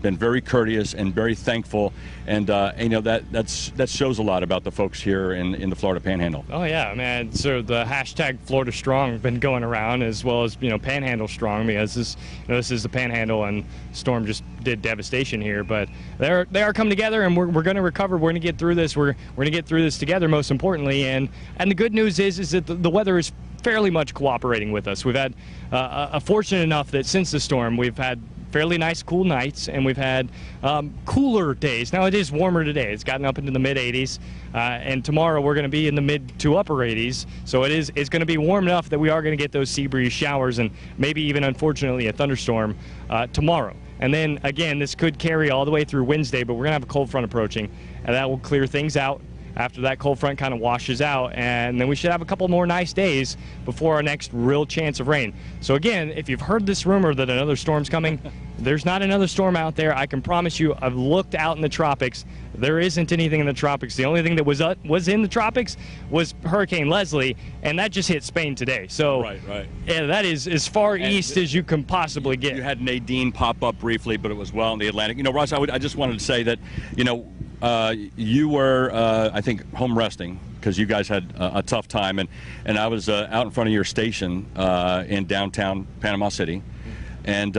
been very courteous and very thankful, and you know, that shows a lot about the folks here in the Florida Panhandle. Oh yeah, man. So the hashtag Florida Strong has been going around, as well as, you know, Panhandle Strong, because this is the Panhandle, and storm just did devastation here. But they are coming together, and we're going to recover. We're going to get through this. We're going to get through this together, most importantly. And the good news is that the weather is fairly much cooperating with us. We've had fortunate enough that since the storm, we've had fairly nice cool nights, and we've had cooler days. Now it is warmer today. It's gotten up into the mid 80s, and tomorrow we're going to be in the mid to upper 80s. So it's going to be warm enough that we are going to get those sea breeze showers, and maybe even, unfortunately, a thunderstorm tomorrow. And then again, this could carry all the way through Wednesday, but we're going to have a cold front approaching, and that will clear things out after that cold front kind of washes out, and then we should have a couple more nice days before our next real chance of rain. So again, if you've heard this rumor that another storm's coming, there's not another storm out there. I can promise you, I've looked out in the tropics. There isn't anything in the tropics. The only thing that was in the tropics was Hurricane Leslie, and that just hit Spain today. So right. Yeah, that is as far east as you can possibly get. You had Nadine pop up briefly, but it was well in the Atlantic. You know, Ross, I just wanted to say that, you know, you were, I think, home resting because you guys had a tough time, and I was out in front of your station in downtown Panama City, and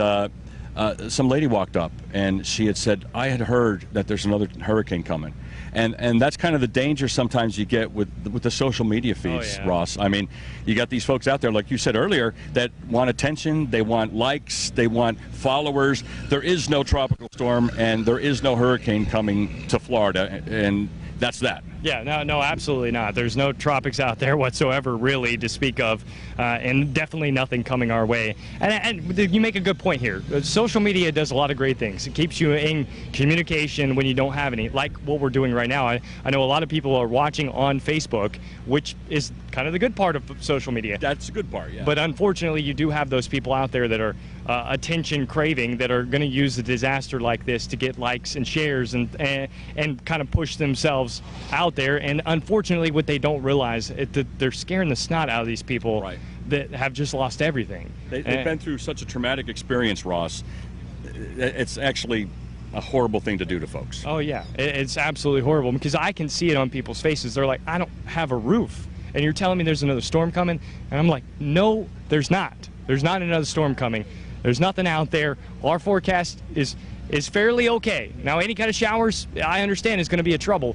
some lady walked up, and she had said, I had heard that there's another hurricane coming. And that's kind of the danger sometimes you get with the social media feeds, oh, yeah. Ross. I mean, you got these folks out there, like you said earlier, that want attention, they want likes, they want followers. There is no tropical storm, and there is no hurricane coming to Florida, and that's that. Yeah, no, absolutely not. There's no tropics out there whatsoever, really, to speak of, and definitely nothing coming our way. And you make a good point here. Social media does a lot of great things. It keeps you in communication when you don't have any, like what we're doing right now. I know a lot of people are watching on Facebook, which is kind of the good part of social media. That's a good part, yeah. But unfortunately, you do have those people out there that are attention craving, that are going to use a disaster like this to get likes and shares and kind of push themselves out there. And unfortunately, what they don't realize is that they're scaring the snot out of these people, right, that have just lost everything. They've been through such a traumatic experience, Ross. It's actually a horrible thing to do to folks. Oh yeah, it's absolutely horrible, because I can see it on people's faces. They're like, I don't have a roof, and you're telling me there's another storm coming? And I'm like, no, there's not. There's not another storm coming. There's nothing out there. Our forecast is fairly okay. Now, any kind of showers, I understand, is going to be a trouble,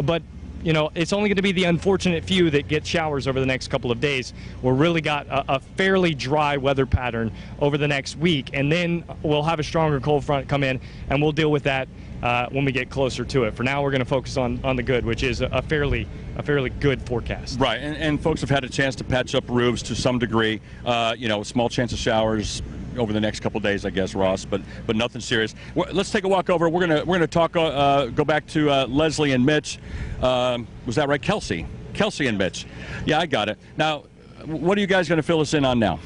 but you know, it's only going to be the unfortunate few that get showers over the next couple of days. We're really got a fairly dry weather pattern over the next week, and then we'll have a stronger cold front come in, and we'll deal with that when we get closer to it. For now, we're going to focus on the good, which is a fairly good forecast. Right, and folks have had a chance to patch up roofs to some degree. You know, small chance of showers over the next couple of days, I guess, Ross, but nothing serious. Let's take a walk over. We're gonna talk. Go back to Leslie and Mitch. Was that right, Kelsey and Mitch? Yeah, I got it. Now, what are you guys going to fill us in on now?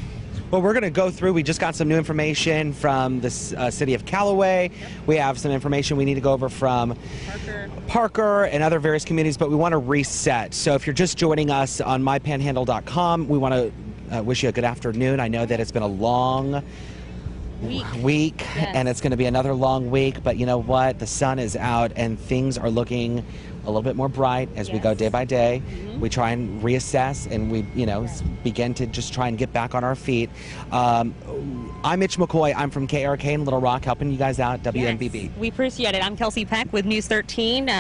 Well, we're going to go through. We just got some new information from the city of Callaway. We have some information we need to go over from Parker and other various communities, but we want to reset. So if you're just joining us on mypanhandle.com, we want to wish you a good afternoon. I know that it's been a long week yes, and it's going to be another long week, but you know what? The sun is out and things are looking a little bit more bright as we go day by day. We try and reassess, and we, begin to just try and get back on our feet. I'm Mitch McCoy. I'm from KRK in Little Rock, helping you guys out, WMBB. Yes, we appreciate it. I'm Kelsey Peck with News 13,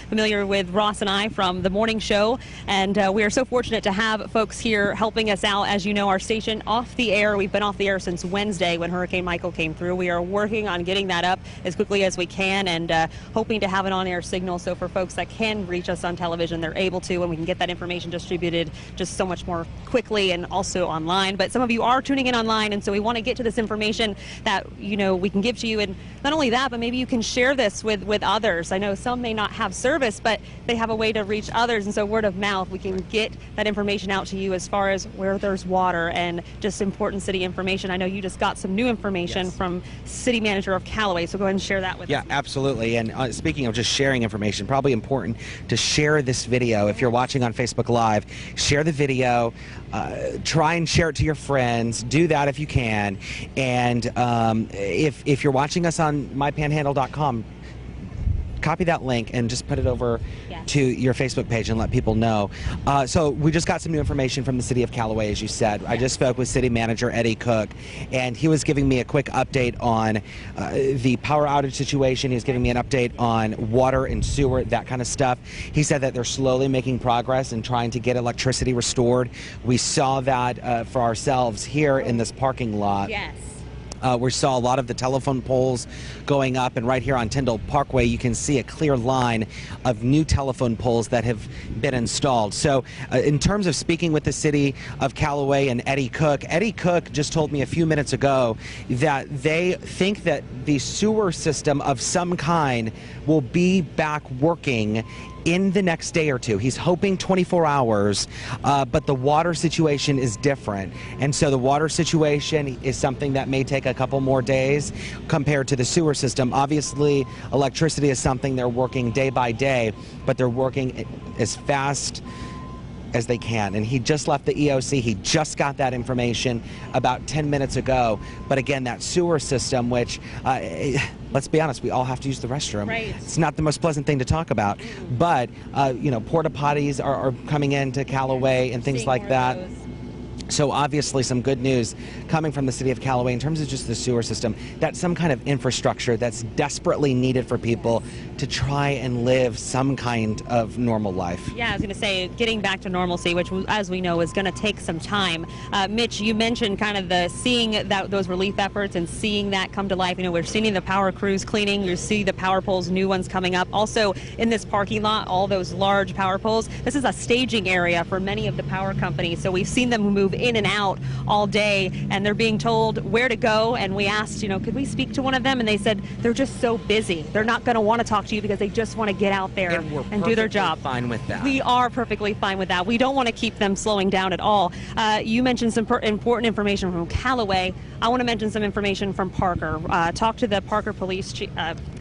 familiar with Ross and I from the morning show, and we are so fortunate to have folks here helping us out. As you know, our station off the air. We've been off the air since Wednesday when Hurricane Michael came through. We are working on getting that up as quickly as we can, and hoping to have an on-air signal, so for folks that can reach us on television, they're able to, and we can get that information distributed just so much more quickly and also online. But some of you are tuning in online, and so we want to get to this information that we can give to you, and not only that, but maybe you can share this with others. I know some may not have service, but they have a way to reach others, and so word of mouth, we can get that information out to you as far as where there's water and just important city information. I know you just got some new information from City Manager of Callaway, so go ahead and share that with us. Yeah, absolutely. And speaking of just sharing information, probably important to share this video. If you're watching on Facebook Live, share the video, try and share it to your friends. Do that if you can. And if you're watching us on mypanhandle.com, copy that link and just put it over to your Facebook page and let people know. So we just got some new information from the city of Callaway, as you said. I just spoke with City Manager Eddie Cook, and he was giving me a quick update on the power outage situation. He was giving me an update on water and sewer, that kind of stuff. He said that they're slowly making progress and trying to get electricity restored. We saw that for ourselves here in this parking lot. Yes. We saw a lot of the telephone poles going up, and right here on Tyndall Parkway, you can see a clear line of new telephone poles that have been installed. So in terms of speaking with the city of Callaway and Eddie Cook just told me a few minutes ago that they think that the sewer system of some kind will be back working in the next day or two. He's hoping 24 hours, but the water situation is different. And so the water situation is something that may take a couple more days compared to the sewer system. Obviously, electricity is something they're working day by day, but they're working as fast as they can. And he just left the EOC. He just got that information about 10 minutes ago. But again, that sewer system, which, let's be honest, we all have to use the restroom. Right. It's not the most pleasant thing to talk about. But, porta potties are coming into Callaway and things like that. So obviously some good news coming from the city of Callaway in terms of just the sewer system. That's some kind of infrastructure that's desperately needed for people to try and live some kind of normal life. Yeah, I was going to say, getting back to normalcy, which, as we know, is going to take some time. Mitch, you mentioned kind of seeing those relief efforts and seeing that come to life. We're seeing the power crews cleaning. You see the power poles, new ones coming up. Also, in this parking lot, all those large power poles. This is a staging area for many of the power companies. So we've seen them move in and out all day, and they're being told where to go. And we asked, could we speak to one of them? And they said they're just so busy. They're not going to want to talk to you because they just want to get out there and do their job. Fine with that. We are perfectly fine with that. We don't want to keep them slowing down at all. You mentioned some important information from Callaway. I want to mention some information from Parker. Talked to the Parker Police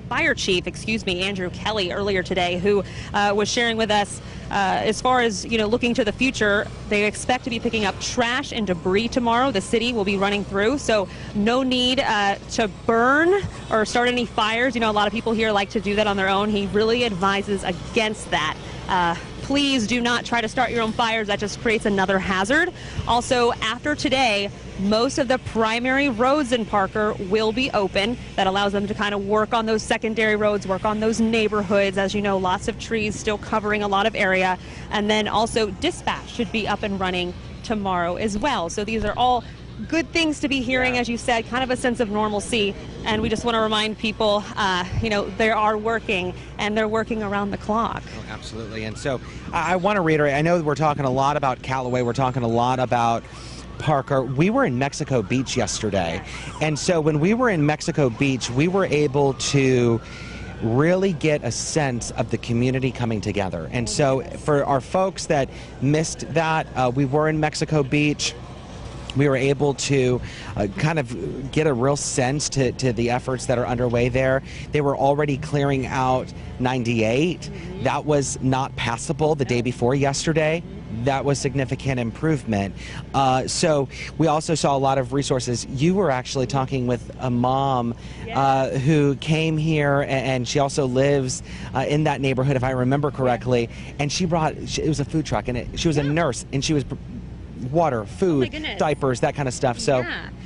Fire Chief, Andrew Kelly, earlier today, who was sharing with us as far as looking to the future. They expect to be picking up trash and debris tomorrow. The city will be running through, so no need to burn or start any fires. A lot of people here like to do that on their own. He really advises against that. Please do not try to start your own fires. That just creates another hazard. Also, after today, most of the primary roads in Parker will be open. That allows them to kind of work on those secondary roads, work on those neighborhoods. As you know, lots of trees still covering a lot of area. And then also dispatch should be up and running tomorrow as well. So these are all good things to be hearing, as you said, kind of a sense of normalcy. And we just want to remind people, they are working, and they're working around the clock. Oh, absolutely. And so I want to reiterate, I know we're talking a lot about Callaway, we're talking a lot about Parker. We were in Mexico Beach yesterday. And so when we were in Mexico Beach, we were able to really get a sense of the community coming together. And so for our folks that missed that, we were in Mexico Beach. We were able to kind of get a real sense to the efforts that are underway there. They were already clearing out 98. That was not passable the day before yesterday. that was significant improvement. So we also saw a lot of resources. You were actually talking with a mom who came here, and she also lives in that neighborhood, if I remember correctly. And she brought, it was a food truck, and she was a nurse, and she was water, food, diapers, that kind of stuff. So.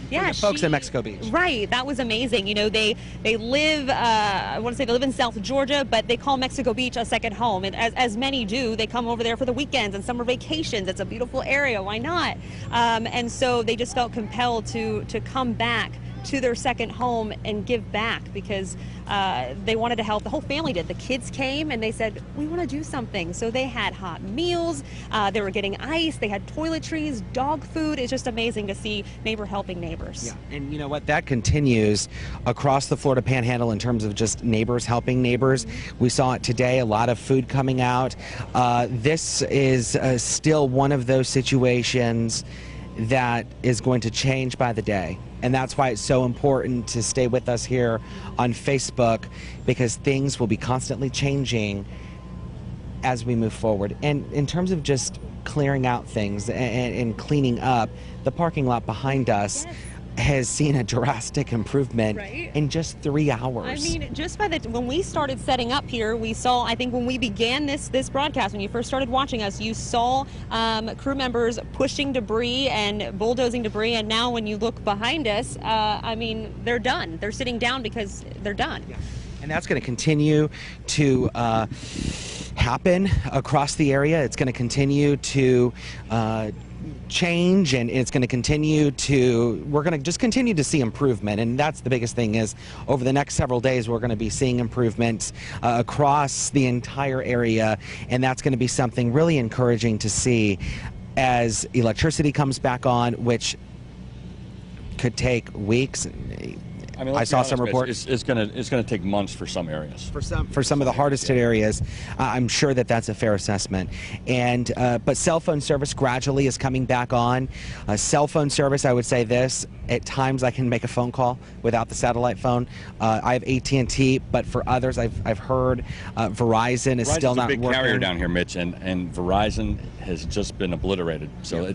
Yeah, folks in Mexico Beach. Right, that was amazing. You know, they live, I want to say they live in South Georgia, but they call Mexico Beach a second home. And as many do, they come over there for the weekends and summer vacations. It's a beautiful area. Why not? And so they just felt compelled to come back to their second home and give back, because they wanted to help. The whole family did. The kids came and they said, we want to do something. So they had hot meals, they were getting ice, they had toiletries, dog food. It's just amazing to see neighbor helping neighbors. Yeah, and you know what, that continues across the Florida Panhandle in terms of just neighbors helping neighbors. We saw it today, a lot of food coming out. This is still one of those situations that is going to change by the day. And that's why it's so important to stay with us here on Facebook, because things will be constantly changing as we move forward. And in terms of just clearing out things and cleaning up, the parking lot behind us has seen a drastic improvement in just 3 hours. I mean, just by when we started setting up here, we saw, I think when we began this broadcast, when you first started watching us, you saw crew members pushing debris and bulldozing debris, and now when you look behind us, I mean, they're done. They're sitting down because they're done. Yeah. And that's going to continue to happen across the area. It's going to continue to change, and it's going to continue to, we're going to just continue to see improvement. And that's the biggest thing, is over the next several days we're going to be seeing improvements across the entire area, and that's going to be something really encouraging to see as electricity comes back on, which could take weeks. I mean, I saw some reports. It's going to take months for some areas. For some of the hardest hit areas, I'm sure that that's a fair assessment. And but cell phone service gradually is coming back on. Cell phone service, I would say this: at times I can make a phone call without the satellite phone. I have AT&T, but for others, I've heard Verizon is still not working. Verizon's a big carrier down here, Mitch, and Verizon has just been obliterated. So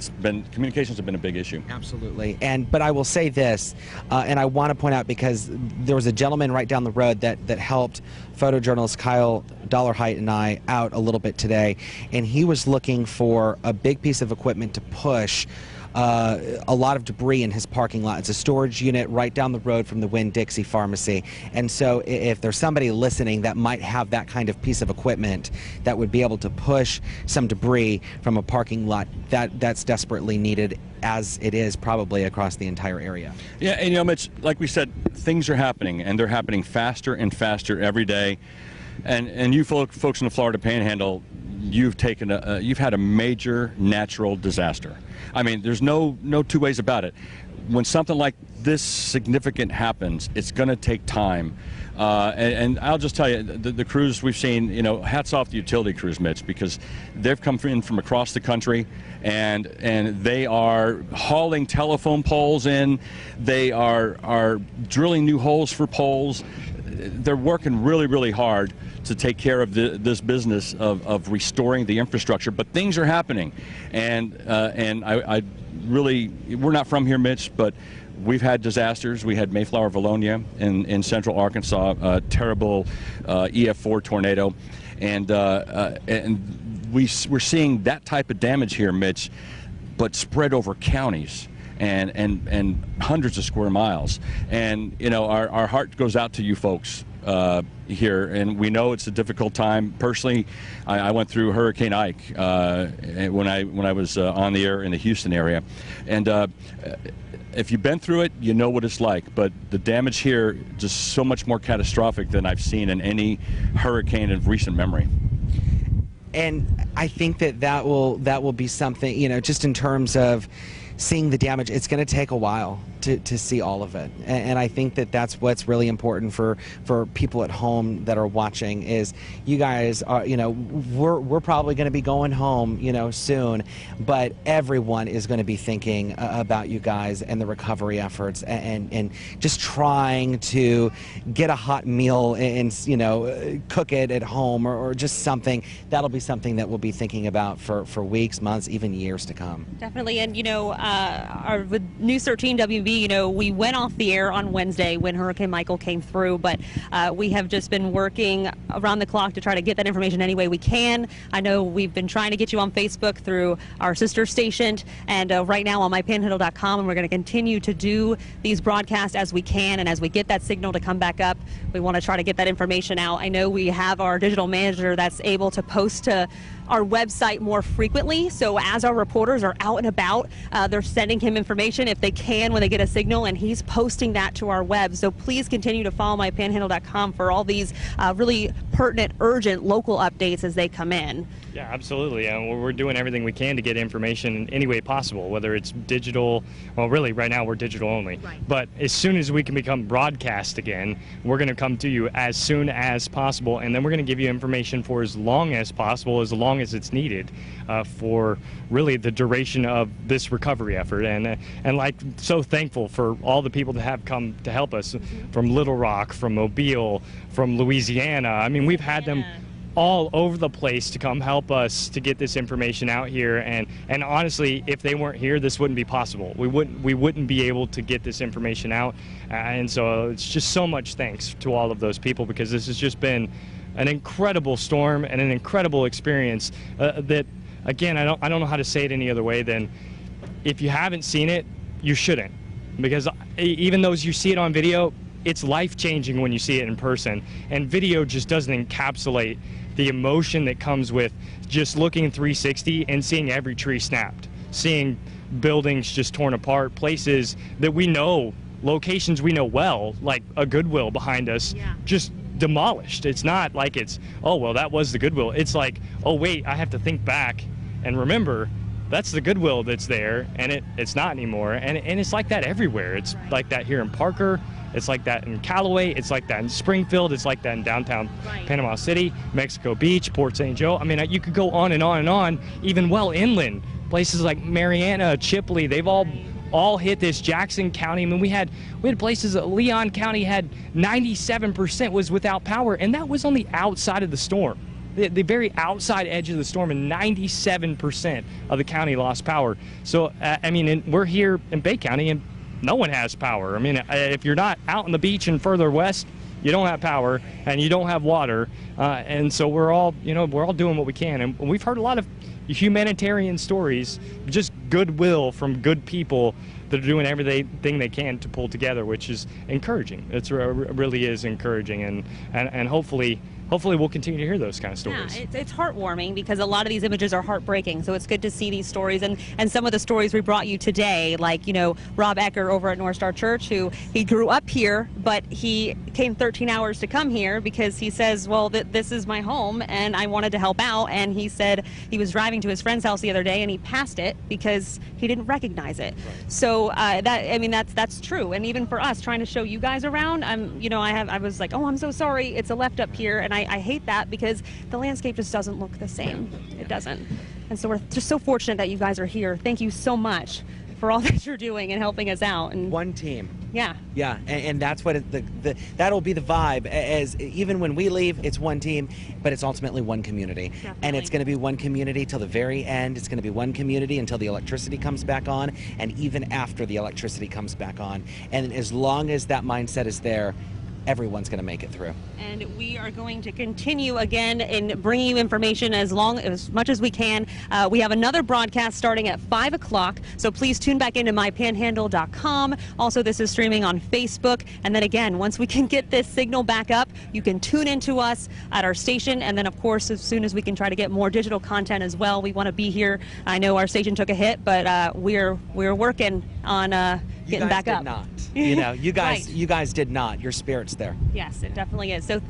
communications have been a big issue. Absolutely. But I will say this, and I want to point out, because there was a gentleman right down the road that helped photojournalist Kyle Dollarheight and I out a little bit today, and he was looking for a big piece of equipment to push a lot of debris in his parking lot. It's a storage unit right down the road from the Winn-Dixie Pharmacy. And so if there's somebody listening that might have that kind of piece of equipment that would be able to push some debris from a parking lot, that's desperately needed, as it is probably across the entire area. Yeah, and you know, Mitch, like we said, things are happening, and they're happening faster and faster every day. And you folks in the Florida Panhandle, you've had a major natural disaster. I mean, there's no two ways about it. When something like this significant happens, it's going to take time. And I'll just tell you, the crews we've seen, you know, hats off to utility crews, Mitch, because they've come in from across the country, and they are hauling telephone poles in. They are drilling new holes for poles. They're working really, really hard to take care of this business of restoring the infrastructure. But things are happening, and I really, we're not from here, Mitch, but we've had disasters. We had Mayflower, Valonia in central Arkansas, a terrible EF4 tornado, and we're seeing that type of damage here, Mitch, but spread over counties and hundreds of square miles. And you know, our heart goes out to you folks here, and we know it's a difficult time. Personally, I went through Hurricane Ike when I was on the air in the Houston area, and if you've been through it, you know what it's like. But the damage here just so much more catastrophic than I've seen in any hurricane of recent memory. And I think that will be something, you know, just in terms of seeing the damage. It's going to take a while. to see all of it. And I think that that's what's really important for people at home that are watching is you guys are, you know, we're probably going to be going home, you know, soon, but everyone is going to be thinking about you guys and the recovery efforts and just trying to get a hot meal and, you know, cook it at home or just something. That'll be something that we'll be thinking about for weeks, months, even years to come. Definitely. And, you know, with News 13 WB, you know, we went off the air on Wednesday when Hurricane Michael came through, but we have just been working around the clock to try to get that information any way we can. I know we've been trying to get you on Facebook through our sister station and right now on mypanhandle.com, and we're going to continue to do these broadcasts as we can, and as we get that signal to come back up, we want to try to get that information out. I know we have our digital manager that's able to post to our website more frequently, so as our reporters are out and about, they're sending him information if they can when they get a signal, and he's posting that to our web. So please continue to follow mypanhandle.com for all these really pertinent, urgent local updates as they come in. Yeah, absolutely. We're doing everything we can to get information in any way possible, whether it's digital. Well, really, right now we're digital only. Right. But as soon as we can become broadcast again, we're going to come to you as soon as possible, and then we're going to give you information for as long as possible, as long as it's needed for really the duration of this recovery effort. And like, so thankful for all the people that have come to help us from Little Rock, from Mobile, from Louisiana. I mean, we've had them all over the place to come help us to get this information out here, and honestly, if they weren't here, this wouldn't be possible. We wouldn't be able to get this information out, and so it's just so much thanks to all of those people, because this has just been an incredible storm and an incredible experience that, again, I don't know how to say it any other way than, if you haven't seen it, you shouldn't, because even though you see it on video, it's life-changing when you see it in person, and video just doesn't encapsulate the emotion that comes with just looking 360 and seeing every tree snapped, seeing buildings just torn apart, places that we know, locations we know well, like a Goodwill behind us, just demolished. It's not like it's, oh, well, that was the Goodwill. It's like, oh, wait, I have to think back and remember that's the Goodwill that's there, and it's not anymore. And it's like that everywhere. It's like that here in Parker. It's like that in Callaway. It's like that in Springfield. It's like that in downtown Panama City, Mexico Beach, Port St. Joe. I mean, you could go on and on and on, even well inland. Places like Mariana, Chipley, they've all hit this. Jackson County. I mean, we had places that Leon County had 97% was without power, and that was on the outside of the storm. The very outside edge of the storm, and 97% of the county lost power. So, I mean, we're here in Bay County, and no one has power. I mean, if you're not out on the beach and further west, you don't have power and you don't have water. And so we're all doing what we can. And we've heard a lot of humanitarian stories, just goodwill from good people that are doing everything they can to pull together, which is encouraging. It really is encouraging, and hopefully we'll continue to hear those kind of stories. Yeah, it's heartwarming, because a lot of these images are heartbreaking. So it's good to see these stories, and some of the stories we brought you today, like, you know, Rob Ecker over at North Star Church, who he grew up here, but he came 13 hours to come here because he says, well, this is my home and I wanted to help out. And he said he was driving to his friend's house the other day and he passed it because he didn't recognize it. Right. So that's true. And even for us trying to show you guys around, I was like, oh, I'm so sorry, it's a left up here, and I hate that because the landscape just doesn't look the same. It doesn't. And so we're just so fortunate that you guys are here. Thank you so much for all that you're doing and helping us out. And one team. Yeah. Yeah, and that's what that'll be the vibe. As even when we leave, it's one team, but it's ultimately one community. Definitely. And it's going to be one community till the very end. It's going to be one community until the electricity comes back on, and even after the electricity comes back on. And as long as that mindset is there, everyone's going to make it through. And we are going to continue again in bringing you information as much as we can. We have another broadcast starting at 5 o'clock, so please tune back into mypanhandle.com. Also, this is streaming on Facebook. And then again, once we can get this signal back up, you can tune into us at our station. And then, of course, as soon as we can try to get more digital content as well, we want to be here. I know our station took a hit, but we're working on getting back up. You guys did not. You guys, Right. You guys did not. Your spirit's there. Yes, it definitely is. So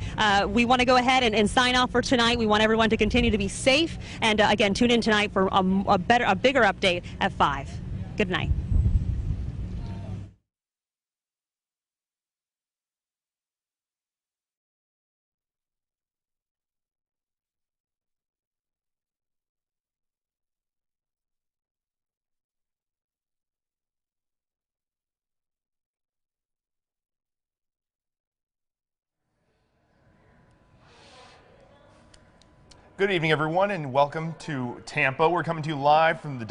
we want to go ahead and sign off for tonight. We want everyone to continue to be safe. And again, tune in tonight for a bigger update at 5. Good night. Good evening, everyone, and welcome to Tampa. We're coming to you live from the